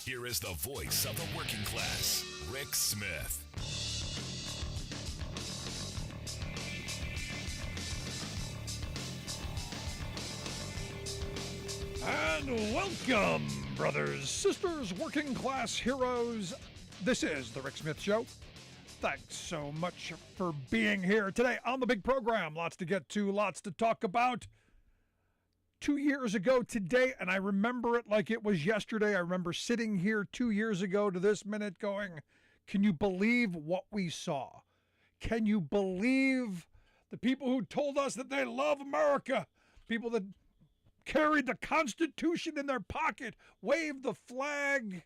Here is the voice of the working class, Rick Smith. And welcome, brothers, sisters, working class heroes. This is the Rick Smith Show. Thanks so much for being here today on the big program. Lots to get to, lots to talk about. 2 years ago today, and I remember it like it was yesterday. I remember sitting here 2 years ago to this minute going, can you believe what we saw? Can you believe the people who told us that they love America? People that carried the Constitution in their pocket, waved the flag.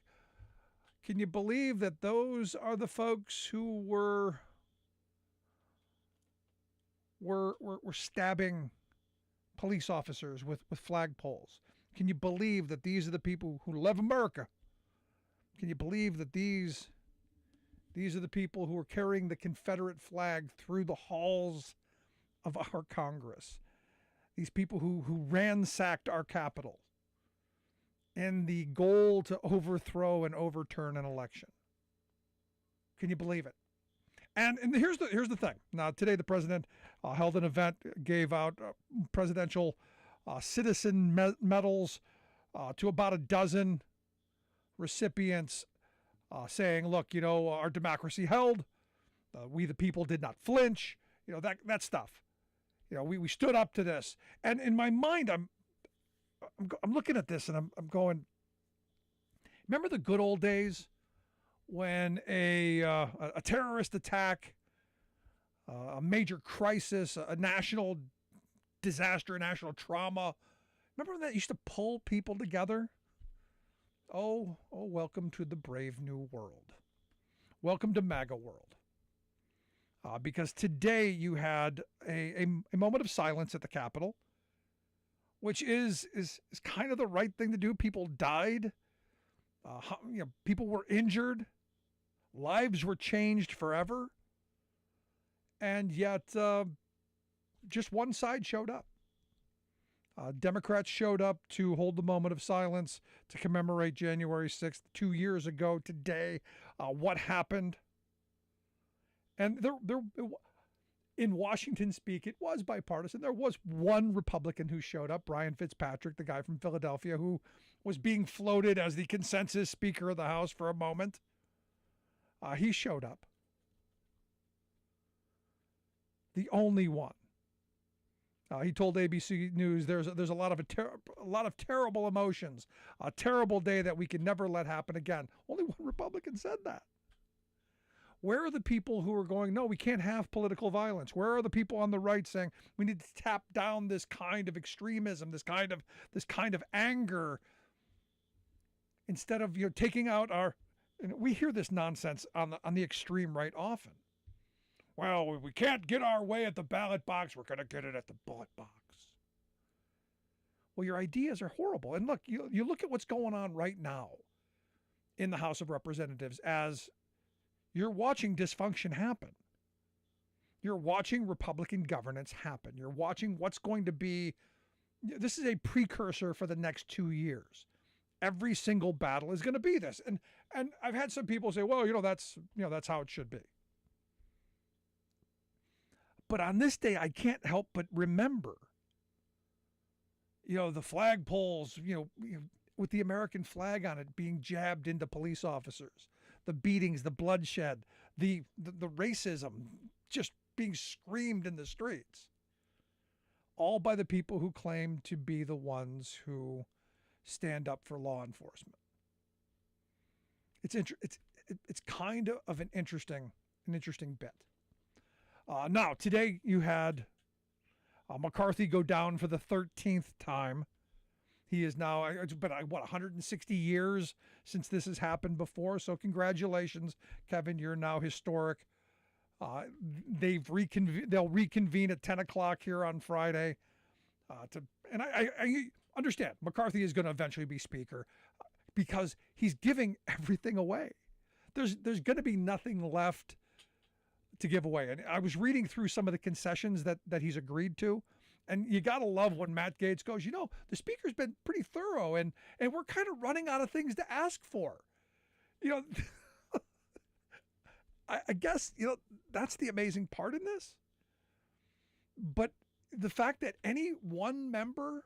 Can you believe that those are the folks who were stabbing police officers with flagpoles? Can you believe that these are the people who love America? Can you believe that these are the people who are carrying the Confederate flag through the halls of our Congress? These people who ransacked our Capitol in the goal to overthrow and overturn an election. Can you believe it? And here's the thing. Now, today the president held an event, gave out presidential citizen medals to about a dozen recipients, saying, look, our democracy held. We the people did not flinch. That stuff. We stood up to this. And in my mind, I'm looking at this and I'm going, remember the good old days when a terrorist attack, a major crisis, a national disaster, a national trauma, remember when that used to pull people together? Oh, welcome to the brave new world. Welcome to MAGA world. Because today you had a moment of silence at the Capitol, which is kind of the right thing to do. People died. People were injured. Lives were changed forever. And yet just one side showed up. Democrats showed up to hold the moment of silence to commemorate January 6th, 2 years ago today. What happened? And there, in Washington speak, it was bipartisan. There was one Republican who showed up, Brian Fitzpatrick, the guy from Philadelphia, who was being floated as the consensus Speaker of the House for a moment. He showed up. The only one. He told ABC News, "There's a lot of terrible emotions, a terrible day that we can never let happen again." Only one Republican said that. Where are the people who are going, no, we can't have political violence? Where are the people on the right saying we need to tap down this kind of extremism, this kind of anger, instead of taking out our? And we hear this nonsense on the extreme right often. Well, we can't get our way at the ballot box. We're going to get it at the bullet box. Well, your ideas are horrible. And look, you look at what's going on right now in the House of Representatives as you're watching dysfunction happen. You're watching Republican governance happen. You're watching what's going to be. This is a precursor for the next 2 years. Every single battle is going to be this. And I've had some people say, well, that's how it should be. But on this day, I can't help but remember, the flagpoles, with the American flag on it being jabbed into police officers, the beatings, the bloodshed, the racism just being screamed in the streets, all by the people who claim to be the ones who stand up for law enforcement. It's kind of an interesting bit. Now, today you had McCarthy go down for the 13th time. He is now, it's been, 160 years since this has happened before. So congratulations, Kevin. You're now historic. They'll reconvene at 10 o'clock here on Friday. And I understand McCarthy is going to eventually be speaker because he's giving everything away. There's going to be nothing left to give away. And I was reading through some of the concessions that he's agreed to. And you got to love when Matt Gaetz goes, the speaker's been pretty thorough and we're kind of running out of things to ask for. You know, I guess, that's the amazing part in this. But the fact that any one member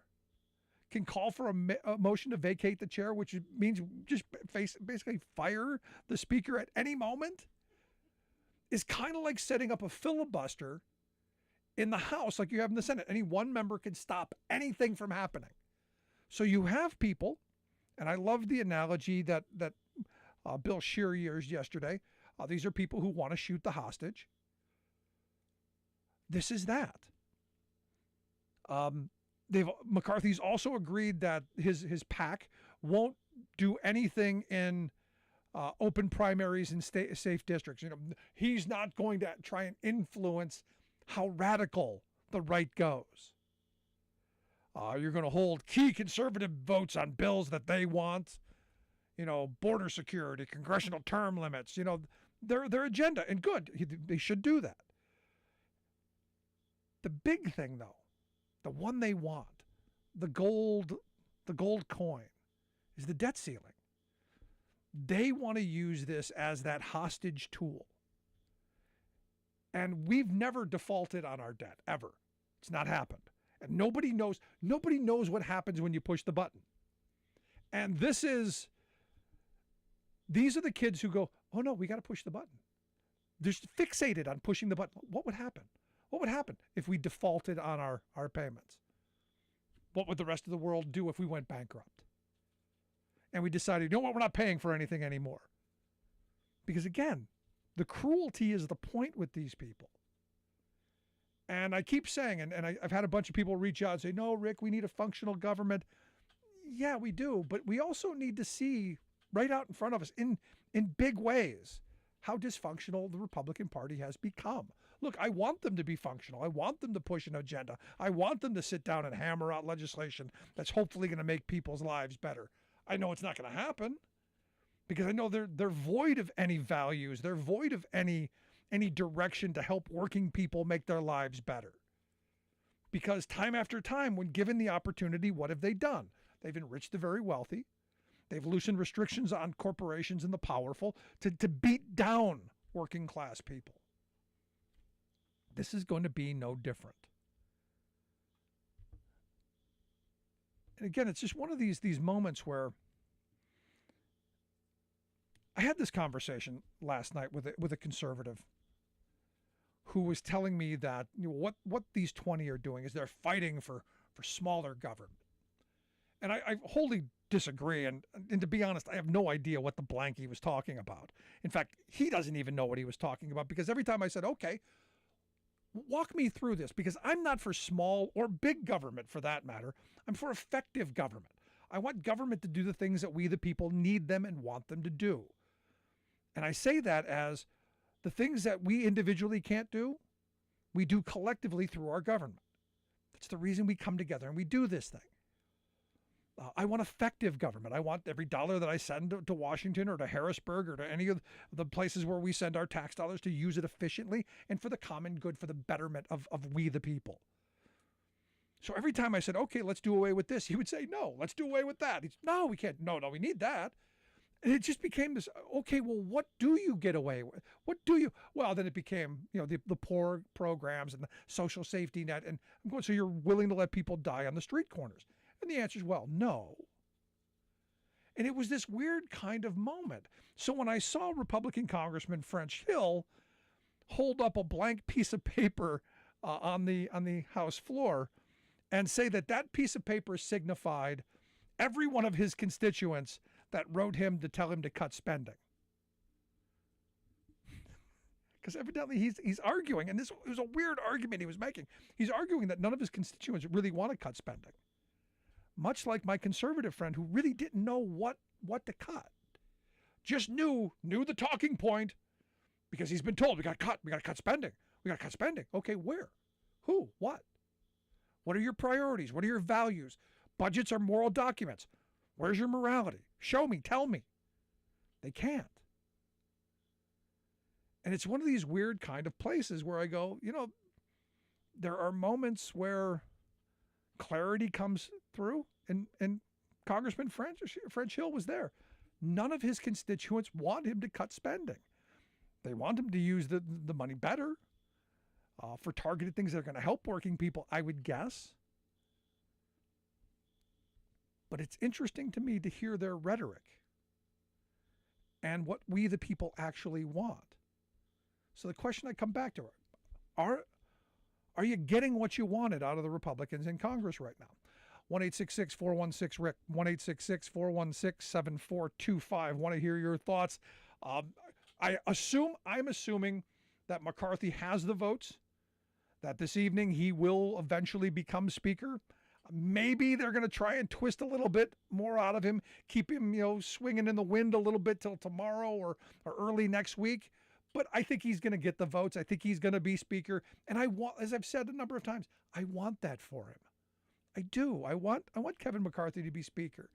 can call for a motion to vacate the chair, which means just basically fire the speaker at any moment, is kind of like setting up a filibuster in the House like you have in the Senate. Any one member can stop anything from happening. So you have people, and I love the analogy that Bill Scheer used yesterday. These are people who want to shoot the hostage. This is that. McCarthy's also agreed that his PAC won't do anything in open primaries in safe districts. He's not going to try and influence how radical the right goes. You're going to hold key conservative votes on bills that they want. Border security, congressional term limits. Their agenda, and good. They should do that. The big thing, though, the one they want, the gold coin, is the debt ceiling. They want to use this as that hostage tool. And we've never defaulted on our debt, ever. It's not happened. And nobody knows what happens when you push the button. And these are the kids who go, oh no, we got to push the button. They're fixated on pushing the button. What would happen? What would happen if we defaulted on our payments? What would the rest of the world do if we went bankrupt? And we decided, we're not paying for anything anymore. Because again, the cruelty is the point with these people. And I keep saying, and I've had a bunch of people reach out and say, no, Rick, we need a functional government. Yeah, we do. But we also need to see right out in front of us in big ways how dysfunctional the Republican Party has become. Look, I want them to be functional. I want them to push an agenda. I want them to sit down and hammer out legislation that's hopefully going to make people's lives better. I know it's not going to happen because I know they're void of any values. They're void of any direction to help working people make their lives better. Because time after time, when given the opportunity, what have they done? They've enriched the very wealthy. They've loosened restrictions on corporations and the powerful to beat down working class people. This is going to be no different. And again, it's just one of these moments where I had this conversation last night with a conservative who was telling me that what these 20 are doing is they're fighting for smaller government. And I wholly disagree. And to be honest, I have no idea what the blank he was talking about. In fact, he doesn't even know what he was talking about, because every time I said, okay, walk me through this, because I'm not for small or big government for that matter. I'm for effective government. I want government to do the things that we, the people, need them and want them to do. And I say that as the things that we individually can't do, we do collectively through our government. That's the reason we come together and we do this thing. I want effective government. I want every dollar that I send to Washington or to Harrisburg or to any of the places where we send our tax dollars to use it efficiently and for the common good, for the betterment of we the people. So every time I said, okay, let's do away with this, he would say, no, let's do away with that. No, we can't. No, we need that. And it just became this, okay, well, what do you get away with? What do you? Well, then it became, the poor programs and the social safety net. And I'm going, so you're willing to let people die on the street corners? And the answer is, well, no. And it was this weird kind of moment. So when I saw Republican Congressman French Hill hold up a blank piece of paper on the House floor and say that piece of paper signified every one of his constituents that wrote him to tell him to cut spending. Because evidently he's arguing, and this was a weird argument he was making. He's arguing that none of his constituents really want to cut spending. Much like my conservative friend who really didn't know what to cut. Just knew the talking point because he's been told we got to cut spending. We got to cut spending. Okay, where? Who? What? What are your priorities? What are your values? Budgets are moral documents. Where's your morality? Show me, tell me. They can't. And it's one of these weird kind of places where I go, there are moments where clarity comes through, and Congressman French Hill was there. none of his constituents want him to cut spending. They want him to use the money better for targeted things that are going to help working people, I would guess. But it's interesting to me to hear their rhetoric and what we the people actually want. So the question I come back to are you getting what you wanted out of the Republicans in Congress right now? 1-866-416-RICK, 1-866-416-7425. Want to hear your thoughts. I'm assuming that McCarthy has the votes, that this evening he will eventually become Speaker. Maybe they're going to try and twist a little bit more out of him, keep him, swinging in the wind a little bit till tomorrow or early next week. But I think he's going to get the votes. I think he's going to be Speaker. And I want, as I've said a number of times, I want that for him. I do. I want Kevin McCarthy to be Speaker.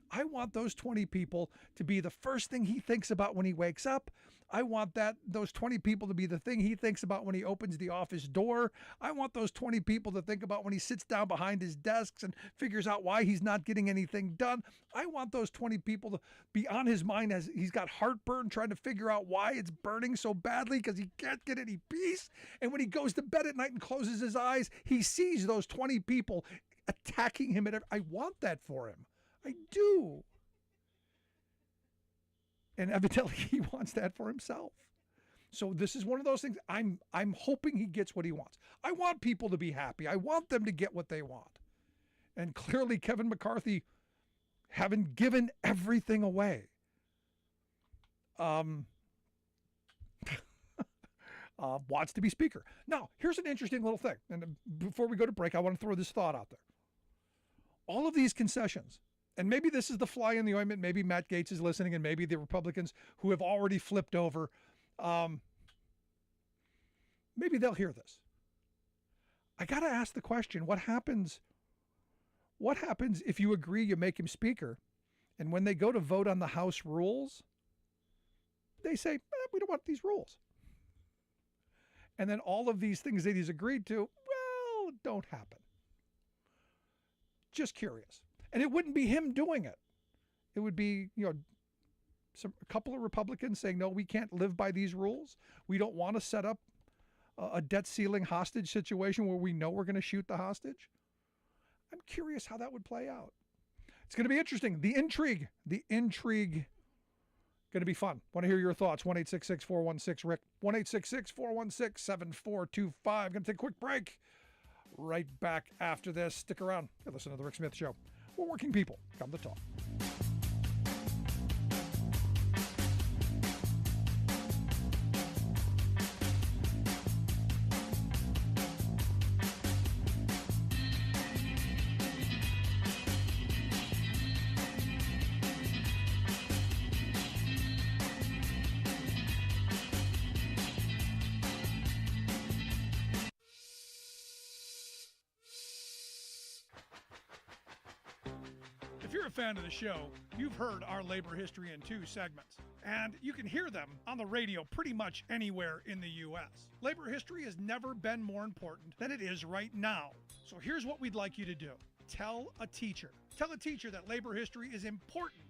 I want those 20 people to be the first thing he thinks about when he wakes up. I want those 20 people to be the thing he thinks about when he opens the office door. I want those 20 people to think about when he sits down behind his desks and figures out why he's not getting anything done. I want those 20 people to be on his mind as he's got heartburn trying to figure out why it's burning so badly because he can't get any peace. And when he goes to bed at night and closes his eyes, he sees those 20 people attacking him. I want that for him. I do. And evidently he wants that for himself. So this is one of those things. I'm hoping he gets what he wants. I want people to be happy. I want them to get what they want. And clearly Kevin McCarthy, having given everything away, wants to be Speaker. Now, here's an interesting little thing. And before we go to break, I want to throw this thought out there. All of these concessions, and maybe this is the fly in the ointment, maybe Matt Gaetz is listening, and maybe the Republicans who have already flipped over, maybe they'll hear this. I got to ask the question, what happens if you agree you make him Speaker, and when they go to vote on the House rules, they say, we don't want these rules. And then all of these things that he's agreed to, well, don't happen. Just curious. And it wouldn't be him doing it. It would be, a couple of Republicans saying, no, we can't live by these rules. We don't want to set up a debt ceiling hostage situation where we know we're going to shoot the hostage. I'm curious how that would play out. It's going to be interesting. The intrigue going to be fun. Want to hear your thoughts. 1-866-416-RICK, 1-866-416-7425. Going to take a quick break. Right back after this. Stick around. Listen to The Rick Smith Show. We're working people. Come to talk. If you're a fan of the show, you've heard our labor history in 2 segments, and you can hear them on the radio pretty much anywhere in the U.S. Labor history has never been more important than it is right now. So here's what we'd like you to do. Tell a teacher. Tell a teacher that labor history is important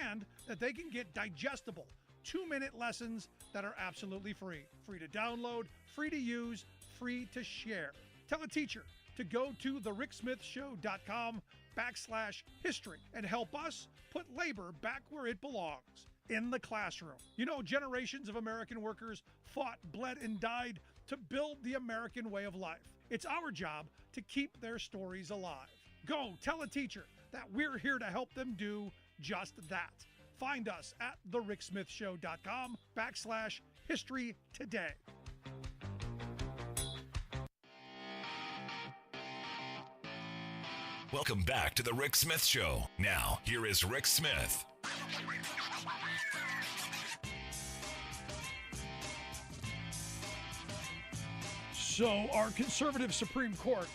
and that they can get digestible 2-minute lessons that are absolutely free. Free to download, free to use, free to share. Tell a teacher to go to thericksmithshow.com/history and help us put labor back where it belongs, in the classroom. You know, generations of American workers fought, bled, and died to build the American way of life. It's our job to keep their stories alive. Go tell a teacher that we're here to help them do just that. Find us at thericksmithshow.com/history today. Welcome back to The Rick Smith Show. Now, here is Rick Smith. So our conservative Supreme Court,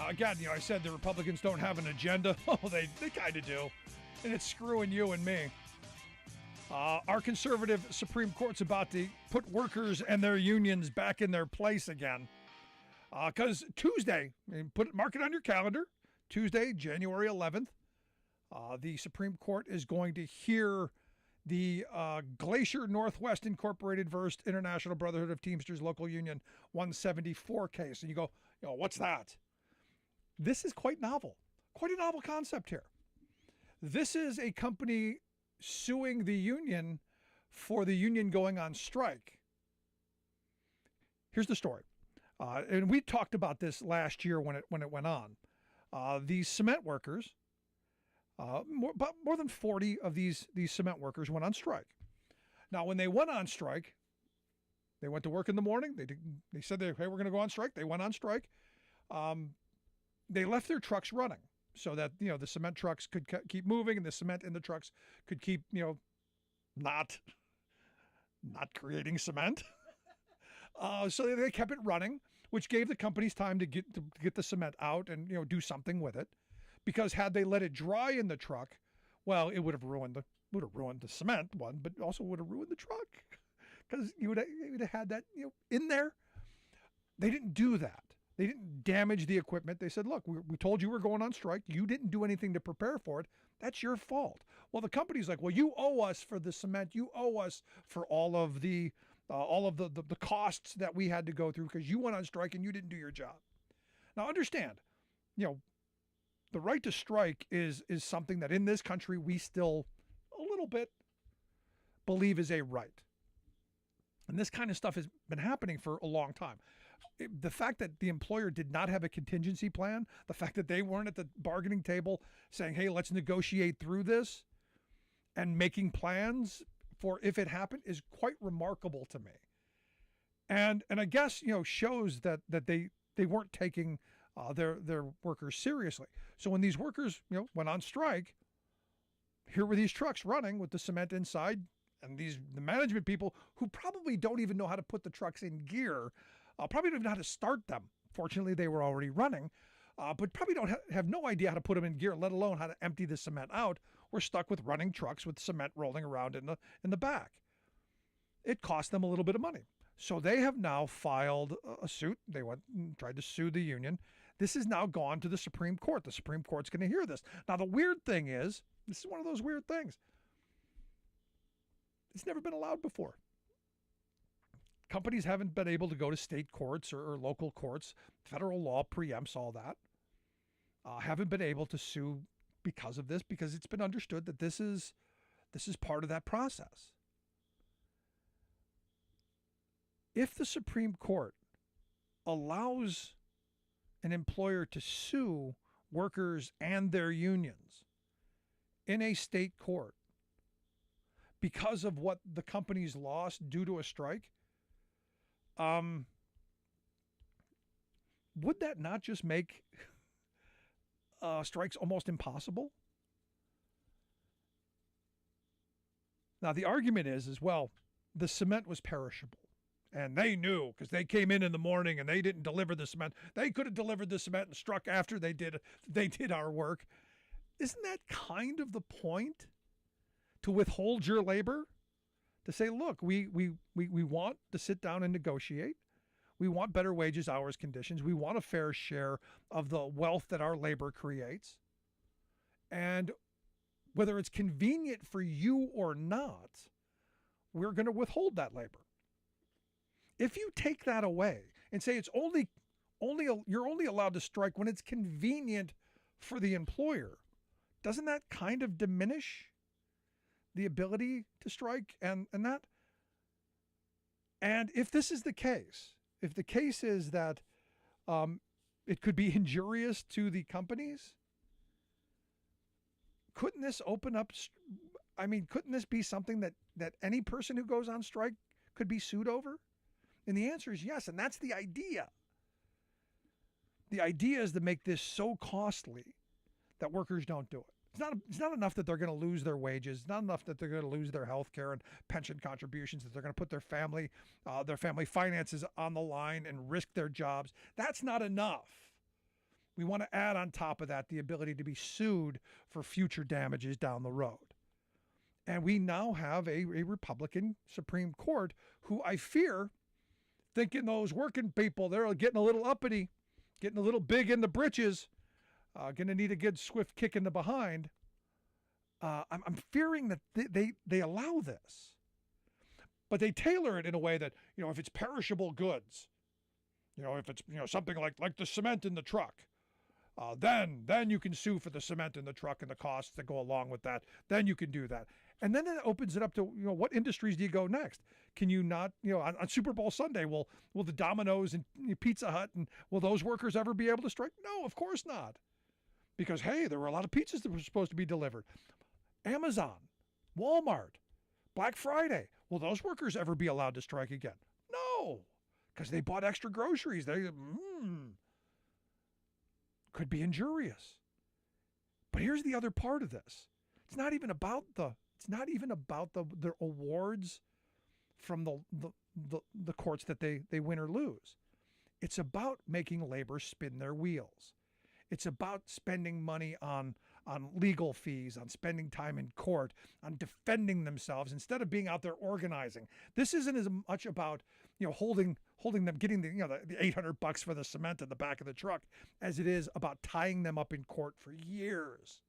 again, I said the Republicans don't have an agenda. Oh, they kind of do. And it's screwing you and me. Our conservative Supreme Court's about to put workers and their unions back in their place again. Because Tuesday, mark it on your calendar, Tuesday, January 11th, the Supreme Court is going to hear the Glacier Northwest Incorporated versus International Brotherhood of Teamsters Local Union 174 case. And you go, what's that? This is quite novel, quite a novel concept here. This is a company suing the union for the union going on strike. Here's the story. And we talked about this last year when it went on. These cement workers, more than 40 of these cement workers went on strike. Now, when they went on strike, they went to work in the morning. They said, hey, we're going to go on strike. They went on strike. They left their trucks running so that, the cement trucks could keep moving and the cement in the trucks could keep, not creating cement. So they kept it running, which gave the companies time to get the cement out and do something with it. Because had they let it dry in the truck, well, it would have ruined the cement one, but also would have ruined the truck because you would have had that in there. They didn't do that. They didn't damage the equipment. They said, look, we told you we're going on strike. You didn't do anything to prepare for it. That's your fault. Well, the company's like, well, you owe us for the cement. You owe us for all of the costs that we had to go through because you went on strike and you didn't do your job. Now, understand, the right to strike is something that in this country we still a little bit believe is a right. And this kind of stuff has been happening for a long time. The fact that the employer did not have a contingency plan, the fact that they weren't at the bargaining table saying, hey, let's negotiate through this and making plans for if it happened is quite remarkable to me. And I guess, shows that they weren't taking their workers seriously. So when these workers, went on strike, here were these trucks running with the cement inside, and the management people who probably don't even know how to put the trucks in gear, probably don't even know how to start them. Fortunately, they were already running, but probably don't have no idea how to put them in gear, let alone how to empty the cement out. We're stuck with running trucks with cement rolling around in the back. It cost them a little bit of money. So they have now filed a suit. They went and tried to sue the union. This has now gone to the Supreme Court. The Supreme Court's going to hear this. Now, the weird thing is, this is one of those weird things. It's never been allowed before. Companies haven't been able to go to state courts or local courts. Federal law preempts all that. Haven't been able to sue because of this, because it's been understood that this is part of that process. If the Supreme Court allows an employer to sue workers and their unions in a state court because of what the companies lost due to a strike, would that not just make strikes almost impossible? Now, the argument is, well, the cement was perishable. And they knew because they came in the morning and they didn't deliver the cement. They could have delivered the cement and struck after they did our work. Isn't that kind of the point? To withhold your labor? To say, look, we want to sit down and negotiate. We want better wages, hours, conditions. We want a fair share of the wealth that our labor creates. And whether it's convenient for you or not, we're going to withhold that labor. If you take that away and say it's you're only allowed to strike when it's convenient for the employer, doesn't that kind of diminish the ability to strike and that? And if this is the case, if the case is that it could be injurious to the companies, couldn't this open up? Couldn't this be something that any person who goes on strike could be sued over? And the answer is yes, and that's the idea. The idea is to make this so costly that workers don't do it. It's not enough that they're going to lose their wages. It's not enough that they're going to lose their health care and pension contributions, that they're going to put their family finances on the line and risk their jobs. That's not enough. We want to add on top of that the ability to be sued for future damages down the road. And we now have a Republican Supreme Court who I fear, thinking those working people, they're getting a little uppity, getting a little big in the britches, going to need a good swift kick in the behind. I'm fearing that they allow this, but they tailor it in a way that, if it's perishable goods, if it's, something like the cement in the truck, then you can sue for the cement in the truck and the costs that go along with that. Then you can do that. And then it opens it up to, what industries do you go next? Can you not, on Super Bowl Sunday, will the Domino's and Pizza Hut, and will those workers ever be able to strike? No, of course not. Because, hey, there were a lot of pizzas that were supposed to be delivered. Amazon, Walmart, Black Friday. Will those workers ever be allowed to strike again? No, because they bought extra groceries. Could be injurious. But here's the other part of this. It's not even about the awards from the courts that they win or lose. It's about making labor spin their wheels. It's about spending money on legal fees, on spending time in court, on defending themselves instead of being out there organizing. This isn't as much about, holding them, getting the $800 for the cement in the back of the truck, as it is about tying them up in court for years,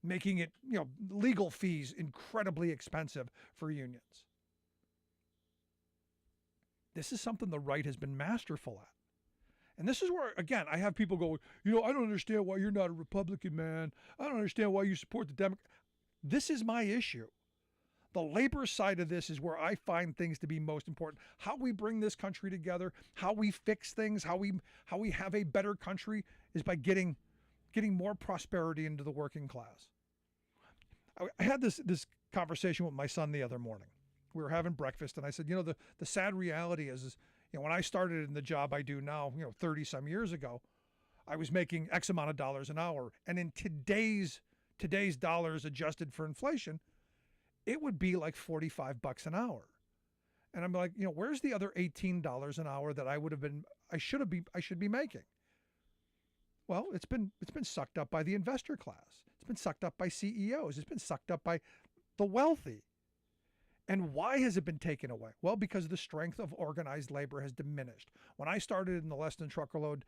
making it, legal fees incredibly expensive for unions. This is something the right has been masterful at. And this is where, again, I have people go, I don't understand why you're not a Republican, man. I don't understand why you support the Democrat. This is my issue. The labor side of this is where I find things to be most important. How we bring this country together, how we fix things, how we have a better country is by getting more prosperity into the working class. I had this conversation with my son the other morning. We were having breakfast, and I said, the sad reality is when I started in the job I do now, 30 some years ago, I was making X amount of dollars an hour. And in today's dollars adjusted for inflation, it would be like $45 an hour. And I'm like, where's the other $18 an hour that I should be making? Well, it's been sucked up by the investor class. It's been sucked up by CEOs. It's been sucked up by the wealthy. And why has it been taken away? Well, because the strength of organized labor has diminished. When I started in the less than truckload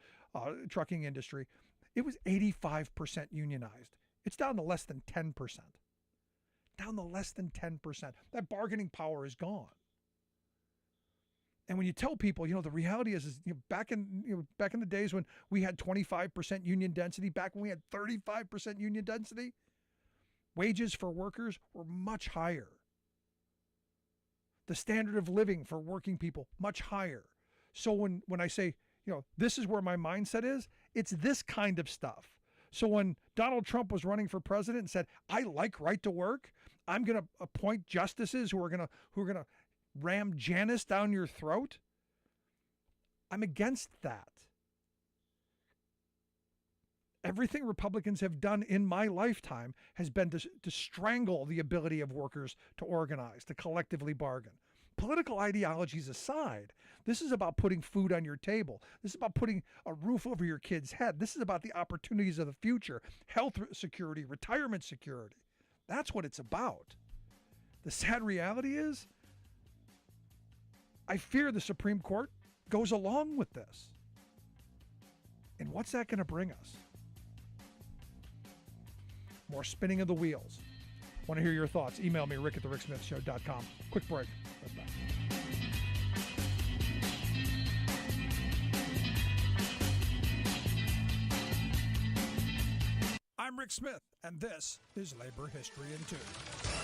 trucking industry, it was 85% unionized. It's down to less than 10%. Down to less than 10%. That bargaining power is gone. And when you tell people, the reality is back in the days when we had 25% union density, back when we had 35% union density, wages for workers were much higher. The standard of living for working people, much higher. So when I say, this is where my mindset is, it's this kind of stuff. So when Donald Trump was running for president and said, I like right to work, I'm going to appoint justices who are going to ram Janus down your throat, I'm against that. Everything Republicans have done in my lifetime has been to strangle the ability of workers to organize, to collectively bargain. Political ideologies aside, this is about putting food on your table. This is about putting a roof over your kid's head. This is about the opportunities of the future, health security, retirement security. That's what it's about. The sad reality is, I fear the Supreme Court goes along with this. And what's that going to bring us? More spinning of the wheels. Want to hear your thoughts? Email me, rick@thericksmithshow.com. Quick break. Right back. I'm Rick Smith, and this is Labor History in 2.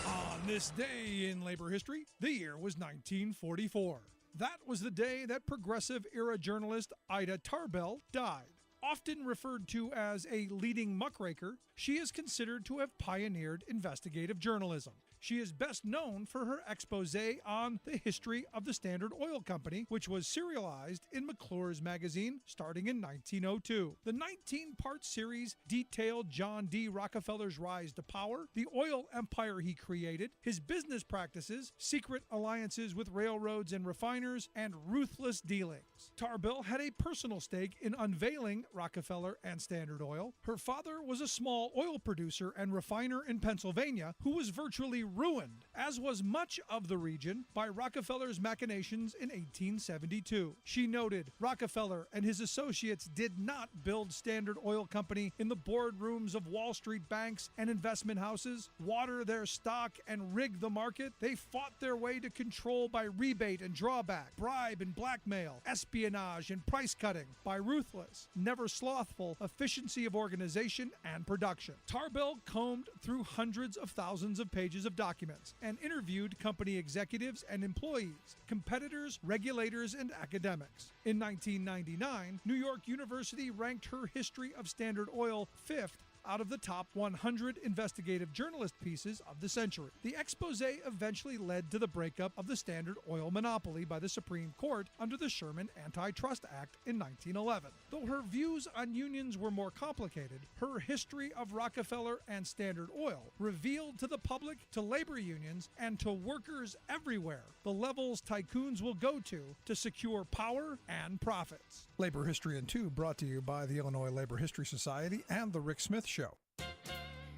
On this day in labor history, the year was 1944. That was the day that progressive-era journalist Ida Tarbell died. Often referred to as a leading muckraker, she is considered to have pioneered investigative journalism. She is best known for her expose on the history of the Standard Oil Company, which was serialized in McClure's magazine starting in 1902. The 19-part series detailed John D. Rockefeller's rise to power, the oil empire he created, his business practices, secret alliances with railroads and refiners, and ruthless dealings. Tarbell had a personal stake in unveiling Rockefeller and Standard Oil. Her father was a small oil producer and refiner in Pennsylvania who was virtually ruined, as was much of the region, by Rockefeller's machinations in 1872. She noted Rockefeller and his associates did not build Standard Oil Company in the boardrooms of Wall Street banks and investment houses, water their stock, and rig the market. They fought their way to control by rebate and drawback, bribe and blackmail, espionage and price cutting, by ruthless, never slothful efficiency of organization and production. Tarbell combed through hundreds of thousands of pages of documents and interviewed company executives and employees, competitors, regulators, and academics. In 1999, New York University ranked her History of Standard Oil fifth out of the top 100 investigative journalist pieces of the century. The expose eventually led to the breakup of the Standard Oil monopoly by the Supreme Court under the Sherman Antitrust Act in 1911. Though her views on unions were more complicated, her history of Rockefeller and Standard Oil revealed to the public, to labor unions, and to workers everywhere the levels tycoons will go to secure power and profits. Labor History in 2 brought to you by the Illinois Labor History Society and The Rick Smith Show.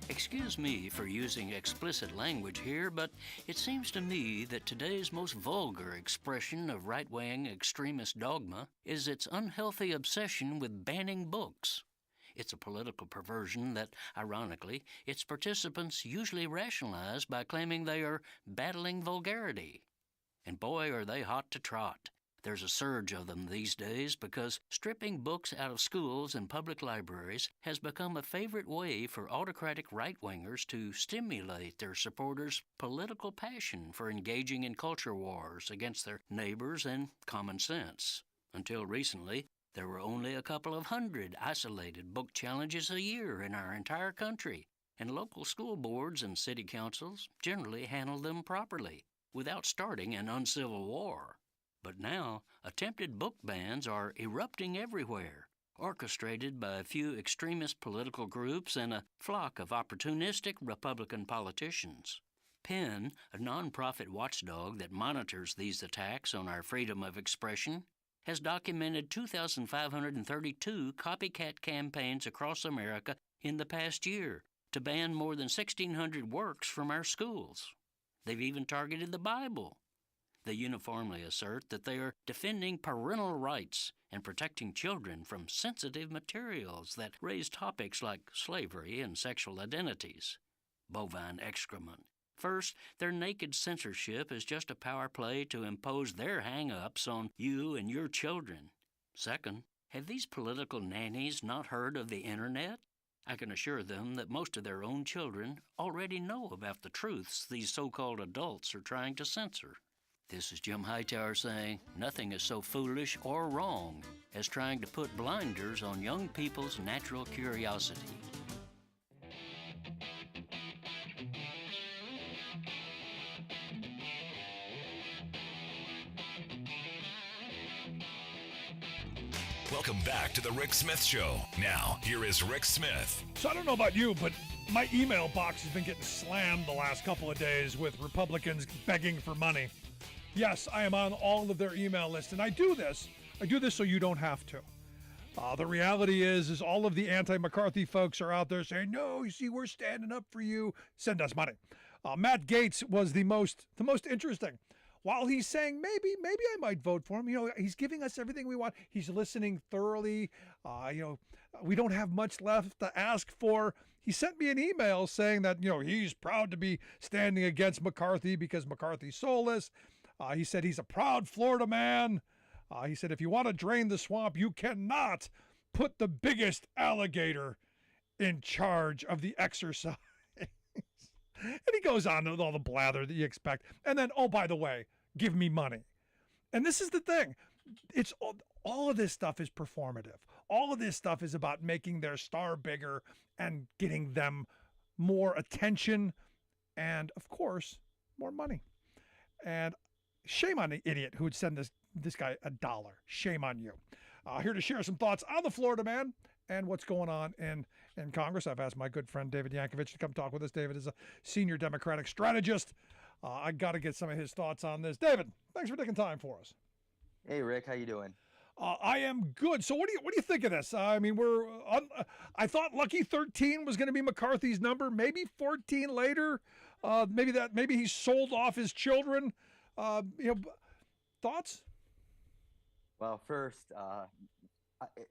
Excuse me for using explicit language here, but it seems to me that today's most vulgar expression of right-wing extremist dogma is its unhealthy obsession with banning books. It's a political perversion that, ironically, its participants usually rationalize by claiming they are battling vulgarity. And boy, are they hot to trot. There's a surge of them these days because stripping books out of schools and public libraries has become a favorite way for autocratic right-wingers to stimulate their supporters' political passion for engaging in culture wars against their neighbors and common sense. Until recently, there were only a couple of hundred isolated book challenges a year in our entire country, and local school boards and city councils generally handled them properly, without starting an uncivil war. But now, attempted book bans are erupting everywhere, orchestrated by a few extremist political groups and a flock of opportunistic Republican politicians. PEN, a nonprofit watchdog that monitors these attacks on our freedom of expression, has documented 2,532 copycat campaigns across America in the past year to ban more than 1,600 works from our schools. They've even targeted the Bible. They uniformly assert that they are defending parental rights and protecting children from sensitive materials that raise topics like slavery and sexual identities. Bovine excrement. First, their naked censorship is just a power play to impose their hang-ups on you and your children. Second, have these political nannies not heard of the Internet? I can assure them that most of their own children already know about the truths these so-called adults are trying to censor. This is Jim Hightower saying nothing is so foolish or wrong as trying to put blinders on young people's natural curiosity. Welcome back to the Rick Smith Show. Now, here is Rick Smith. So I don't know about you, but my email box has been getting slammed the last couple of days with Republicans begging for money. Yes, I am on all of their email lists, and I do this so you don't have to. The reality is all of the anti-McCarthy folks are out there saying, no, you see, we're standing up for you. Send us money. Matt Gaetz was the most interesting. While he's saying maybe I might vote for him, he's giving us everything we want. He's listening thoroughly. We don't have much left to ask for. He sent me an email saying that, he's proud to be standing against McCarthy because McCarthy's soulless. He said he's a proud Florida man. He said if you want to drain the swamp, you cannot put the biggest alligator in charge of the exercise. And he goes on with all the blather that you expect. And then, oh, by the way, give me money. And this is the thing. It's all of this stuff is performative. All of this stuff is about making their star bigger and getting them more attention and, of course, more money. And shame on the idiot who would send this guy $1. Shame on you. Here to share some thoughts on the Florida man and what's going on in Congress. I've asked my good friend David Yankovich to come talk with us. David is a senior Democratic strategist. I got to get some of his thoughts on this. David, thanks for taking time for us. Hey, Rick. How you doing? I am good. So what do you think of this? I mean, I thought lucky 13 was going to be McCarthy's number. Maybe 14 later. Maybe he sold off his children. Thoughts? Well, first,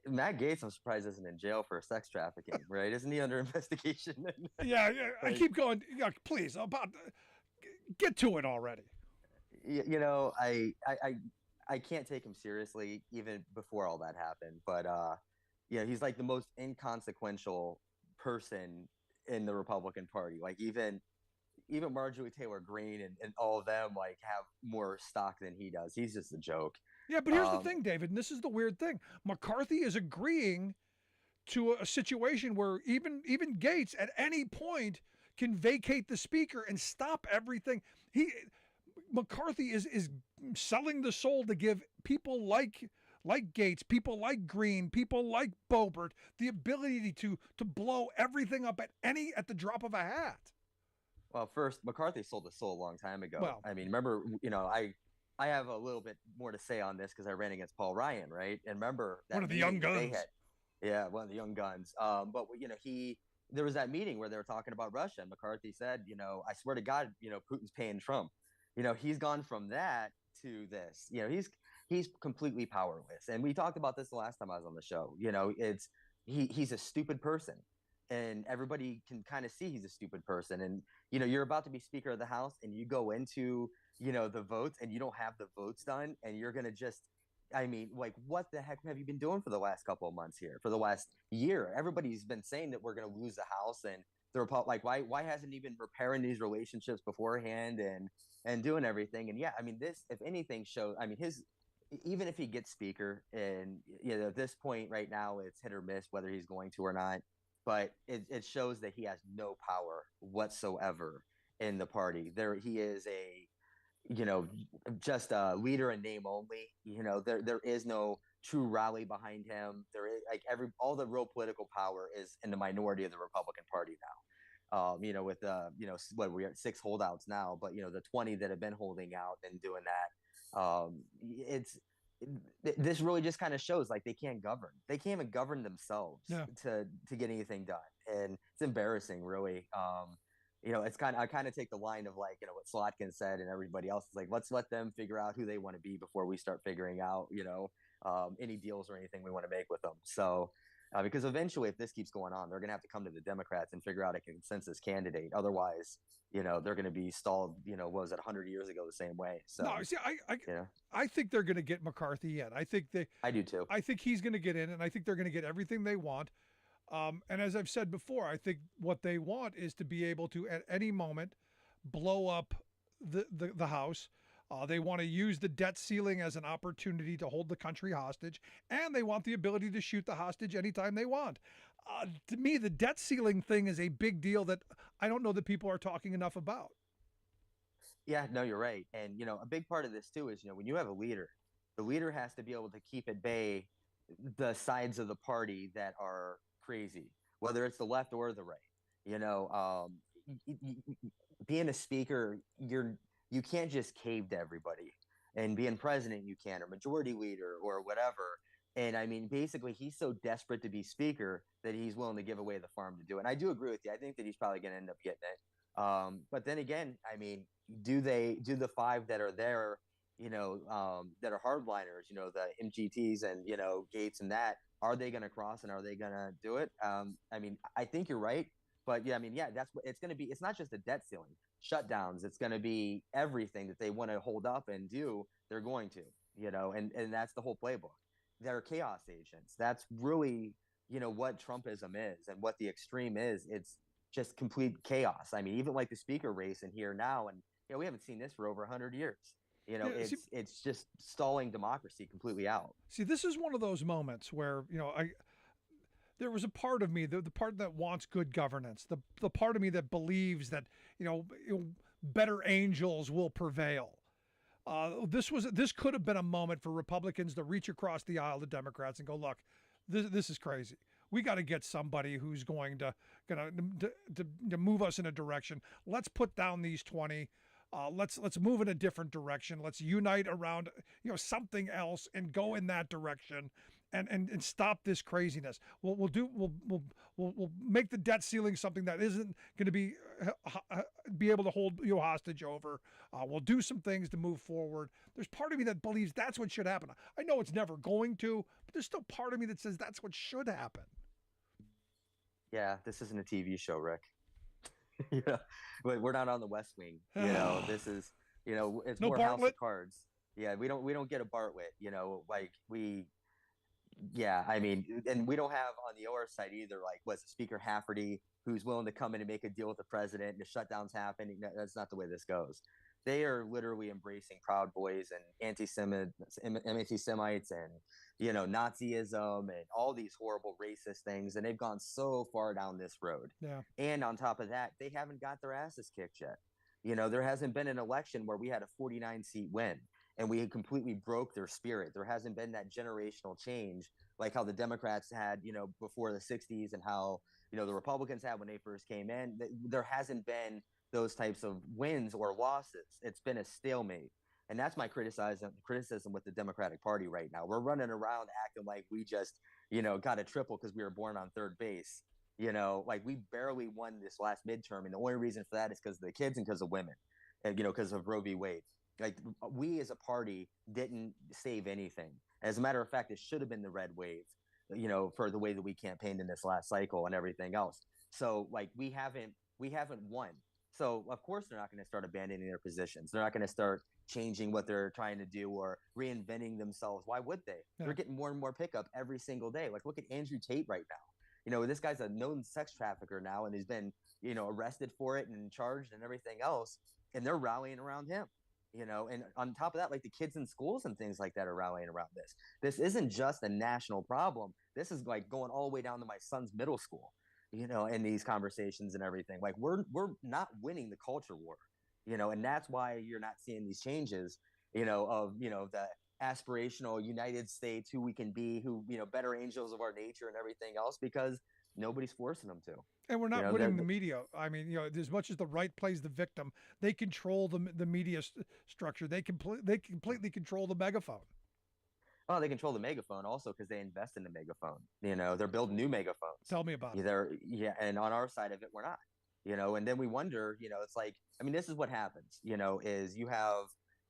Matt Gaetz, I'm surprised isn't in jail for sex trafficking, right? Isn't he under investigation? Yeah. I keep going. Yeah, please, get to it already. I can't take him seriously even before all that happened. But he's like the most inconsequential person in the Republican Party. Like even Marjorie Taylor Greene and all of them like have more stock than he does. He's just a joke. Yeah, but here's the thing, David, and this is the weird thing. McCarthy is agreeing to a situation where even Gaetz at any point can vacate the speaker and stop everything. McCarthy is selling the soul to give people like Gaetz, people like Green, people like Boebert, the ability to blow everything up at the drop of a hat. Well, first, McCarthy sold his soul a long time ago. Well, I mean, remember, I have a little bit more to say on this because I ran against Paul Ryan, right? And remember that one of the young guns. Yeah, one of the young guns. But there was that meeting where they were talking about Russia, and McCarthy said, I swear to God, Putin's paying Trump. He's gone from that to this. He's completely powerless. And we talked about this the last time I was on the show. He's a stupid person. And everybody can kind of see he's a stupid person. And, you're about to be Speaker of the House and you go into, the votes and you don't have the votes done. And you're going to what the heck have you been doing for the last couple of months here, for the last year? Everybody's been saying that we're going to lose the House and the Republic. Why hasn't he been repairing these relationships beforehand and doing everything? And this, if anything, shows, even if he gets Speaker and, at this point right now, it's hit or miss whether he's going to or not. But it shows that he has no power whatsoever in the party. He is just a leader in name only. There is no true rally behind him. There is all the real political power is in the minority of the Republican Party now. With what we're at 6 holdouts now, but the 20 that have been holding out and doing that. This really just kind of shows like they can't govern. They can't even govern themselves to get anything done, and it's embarrassing, really. It's I kind of take the line of what Slotkin said and everybody else is like, let's let them figure out who they want to be before we start figuring out any deals or anything we want to make with them. So because eventually, if this keeps going on, they're going to have to come to the Democrats and figure out a consensus candidate. Otherwise, they're going to be stalled, what was it, 100 years ago the same way. So, no, see, I think they're going to get McCarthy in. I do too. I think he's going to get in, and I think they're going to get everything they want. And as I've said before, I think what they want is to be able to, at any moment, blow up the House. They want to use the debt ceiling as an opportunity to hold the country hostage, and they want the ability to shoot the hostage anytime they want. To me, the debt ceiling thing is a big deal that I don't know that people are talking enough about. Yeah, no, you're right. And, a big part of this, too, is, when you have a leader, the leader has to be able to keep at bay the sides of the party that are crazy, whether it's the left or the right. Being a speaker, you can't just cave to everybody, and being president, you can, or majority leader or whatever. And basically he's so desperate to be speaker that he's willing to give away the farm to do it. And I do agree with you. I think that he's probably going to end up getting it. But then again, do the 5 that are there, that are hardliners, the MGTs and, Gates and that, are they going to cross and are they going to do it? I think you're right. But that's what it's going to be. It's not just a debt ceiling, shutdowns. It's going to be everything that they want to hold up and do. They're going to, and that's the whole playbook. They're chaos agents. That's really, what Trumpism is and what the extreme is. It's just complete chaos. Even like the speaker race in here now, and we haven't seen this for over 100 years. It's just stalling democracy completely out. See, this is one of those moments where, there was a part of me, the part that wants good governance, the part of me that believes that, better angels will prevail. This could have been a moment for Republicans to reach across the aisle to Democrats and go, look, this is crazy. We got to get somebody who's going to move us in a direction. Let's put down these 20. Let's move in a different direction. Let's unite around something else and go in that direction. And stop this craziness. We'll make the debt ceiling something that isn't going to be able to hold you hostage over. We'll do some things to move forward. There's part of me that believes that's what should happen. I know it's never going to, but there's still part of me that says that's what should happen. Yeah, this isn't a TV show, Rick. But we're not on the West Wing. This is it's no more Bartlett? House of Cards. Yeah, we don't get a Bartlett. I mean, and we don't have on the OR side either, like, what's Speaker Hafferty, who's willing to come in and make a deal with the president, and the shutdowns happen. That's not the way this goes. They are literally embracing Proud Boys and anti-Semites and, Nazism and all these horrible racist things. And they've gone so far down this road. Yeah. And on top of that, they haven't got their asses kicked yet. There hasn't been an election where we had a 49-seat win and we completely broke their spirit. There hasn't been that generational change like how the Democrats had, before the 60s, and how, the Republicans had when they first came in. There hasn't been those types of wins or losses. It's been a stalemate. And that's my criticism with the Democratic Party right now. We're running around acting like we just, got a triple because we were born on third base. Like we barely won this last midterm. And the only reason for that is because of the kids and because of women, and, because of Roe v. Wade. Like, we as a party didn't save anything. As a matter of fact, it should have been the red wave, for the way that we campaigned in this last cycle and everything else. So, like, we haven't won. So, of course, they're not going to start abandoning their positions. They're not going to start changing what they're trying to do or reinventing themselves. Why would they? Yeah. They're getting more and more pickup every single day. Like, look at Andrew Tate right now. This guy's a known sex trafficker now, and he's been, arrested for it and charged and everything else. And they're rallying around him. And on top of that, like, the kids in schools and things like that are rallying around this. This isn't just a national problem. This is like going all the way down to my son's middle school, in these conversations and everything. Like, we're not winning the culture war, and that's why you're not seeing these changes, of, the aspirational United States, who we can be, who, better angels of our nature and everything else, because nobody's forcing them to. And we're not winning the media. I mean, as much as the right plays the victim, they control the media structure. They completely control the megaphone. Oh, they control the megaphone also because they invest in the megaphone. They're building new megaphones. Tell me about it. And on our side of it, we're not. And then we wonder. It's like, I mean, this is what happens. Is you have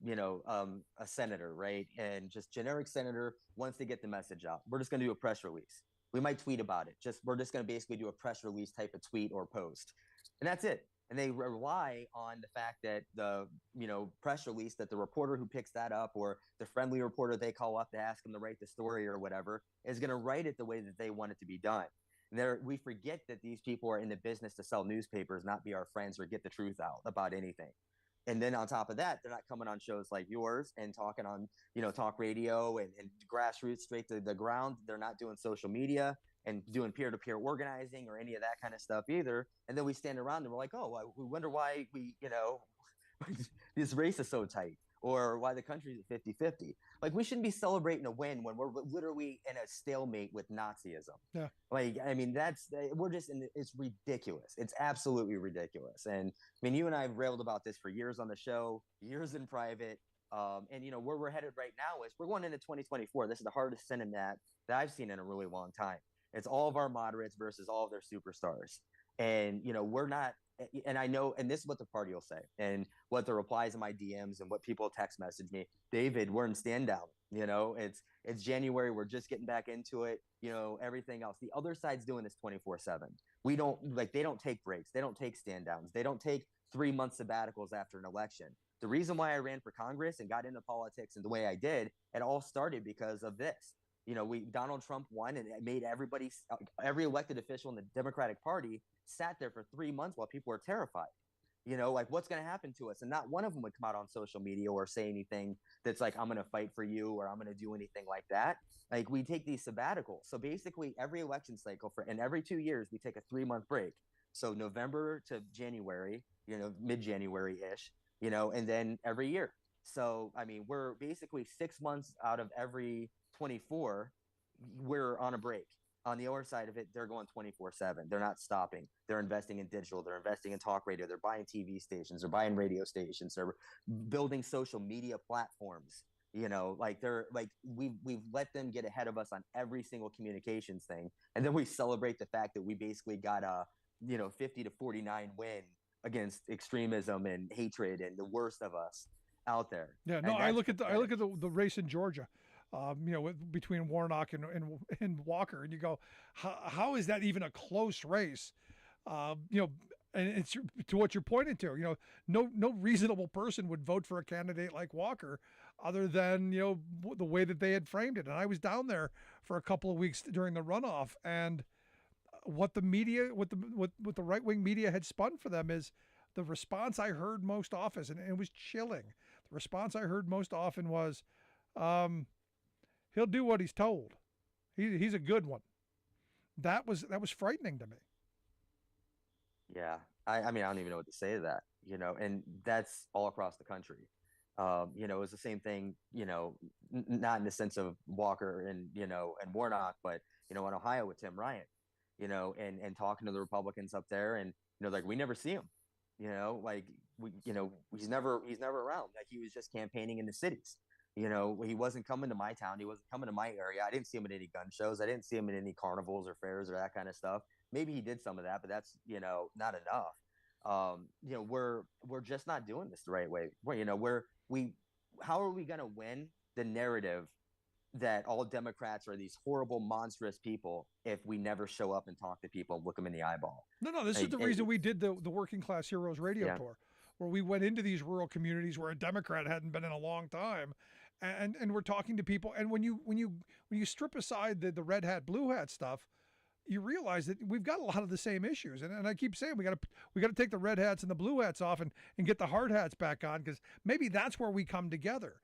a senator, right? And just generic senator wants to get the message out. We're just going to do a press release. We might tweet about it. We're just going to basically do a press release type of tweet or post. And that's it. And they rely on the fact that the, press release, that the reporter who picks that up, or the friendly reporter they call up to ask them to write the story or whatever, is going to write it the way that they want it to be done. And we forget that these people are in the business to sell newspapers, not be our friends or get the truth out about anything. And then on top of that, they're not coming on shows like yours and talking on, talk radio and grassroots, straight to the ground. They're not doing social media and doing peer-to-peer organizing or any of that kind of stuff either. And then we stand around and we're like, oh, we wonder why this race is so tight, or why the country's at 50-50. Like, we shouldn't be celebrating a win when we're literally in a stalemate with Nazism. Yeah. Like, I mean, it's ridiculous. It's absolutely ridiculous. And I mean, you and I have railed about this for years on the show, years in private. And where we're headed right now is we're going into 2024. This is the hardest Senate that I've seen in a really long time. It's all of our moderates versus all of their superstars. And, we're not, and I know, and this is what the party will say, and what the replies in my DMs and what people text message me, David, we're in stand down. It's January. We're just getting back into it. Everything else. The other side's doing this 24/7. They don't take breaks. They don't take stand downs. They don't take 3-month sabbaticals after an election. The reason why I ran for Congress and got into politics and the way I did, it all started because of this. Donald Trump won, and it made every elected official in the Democratic Party sat there for 3 months while people were terrified. Like, what's going to happen to us? And not one of them would come out on social media or say anything that's like, I'm going to fight for you, or I'm going to do anything like that. Like, we take these sabbaticals. So basically every election cycle and every 2 years, we take a 3-month break. So November to January, mid-January-ish, and then every year. So, I mean, we're basically 6 months out of every 24, we're on a break. On the other side of it, they're going 24/7. They're not stopping. They're investing in digital. They're investing in talk radio. They're buying TV stations. They're buying radio stations. They're building social media platforms. Like we've let them get ahead of us on every single communications thing, and then we celebrate the fact that we basically got a 50-49 win against extremism and hatred and the worst of us out there. Yeah, no, And I that's look at pathetic. the race in Georgia, between Warnock and Walker, and you go, how is that even a close race? And it's to what you're pointing to. No reasonable person would vote for a candidate like Walker, other than the way that they had framed it. And I was down there for a couple of weeks during the runoff, and what the media, what the right wing media had spun for them is the response I heard most often, and it was chilling. The response I heard most often was, he'll do what he's told. He's a good one. That was frightening to me. Yeah. I mean, I don't even know what to say to that, and that's all across the country. It was the same thing, not in the sense of Walker and Warnock, but, in Ohio with Tim Ryan, and talking to the Republicans up there, and, like, we never see him, like he's never around. Like, he was just campaigning in the cities. He wasn't coming to my town. He wasn't coming to my area. I didn't see him at any gun shows. I didn't see him at any carnivals or fairs or that kind of stuff. Maybe he did some of that, but that's, not enough. We're just not doing this the right way. How are we going to win the narrative that all Democrats are these horrible, monstrous people if we never show up and talk to people and look them in the eyeball? No, this is the reason we did the Working Class Heroes radio tour, where we went into these rural communities where a Democrat hadn't been in a long time, and we're talking to people. And when you strip aside the red hat, blue hat stuff, you realize that we've got a lot of the same issues. And I keep saying we got to take the red hats and the blue hats off and get the hard hats back on, because maybe that's where we come together.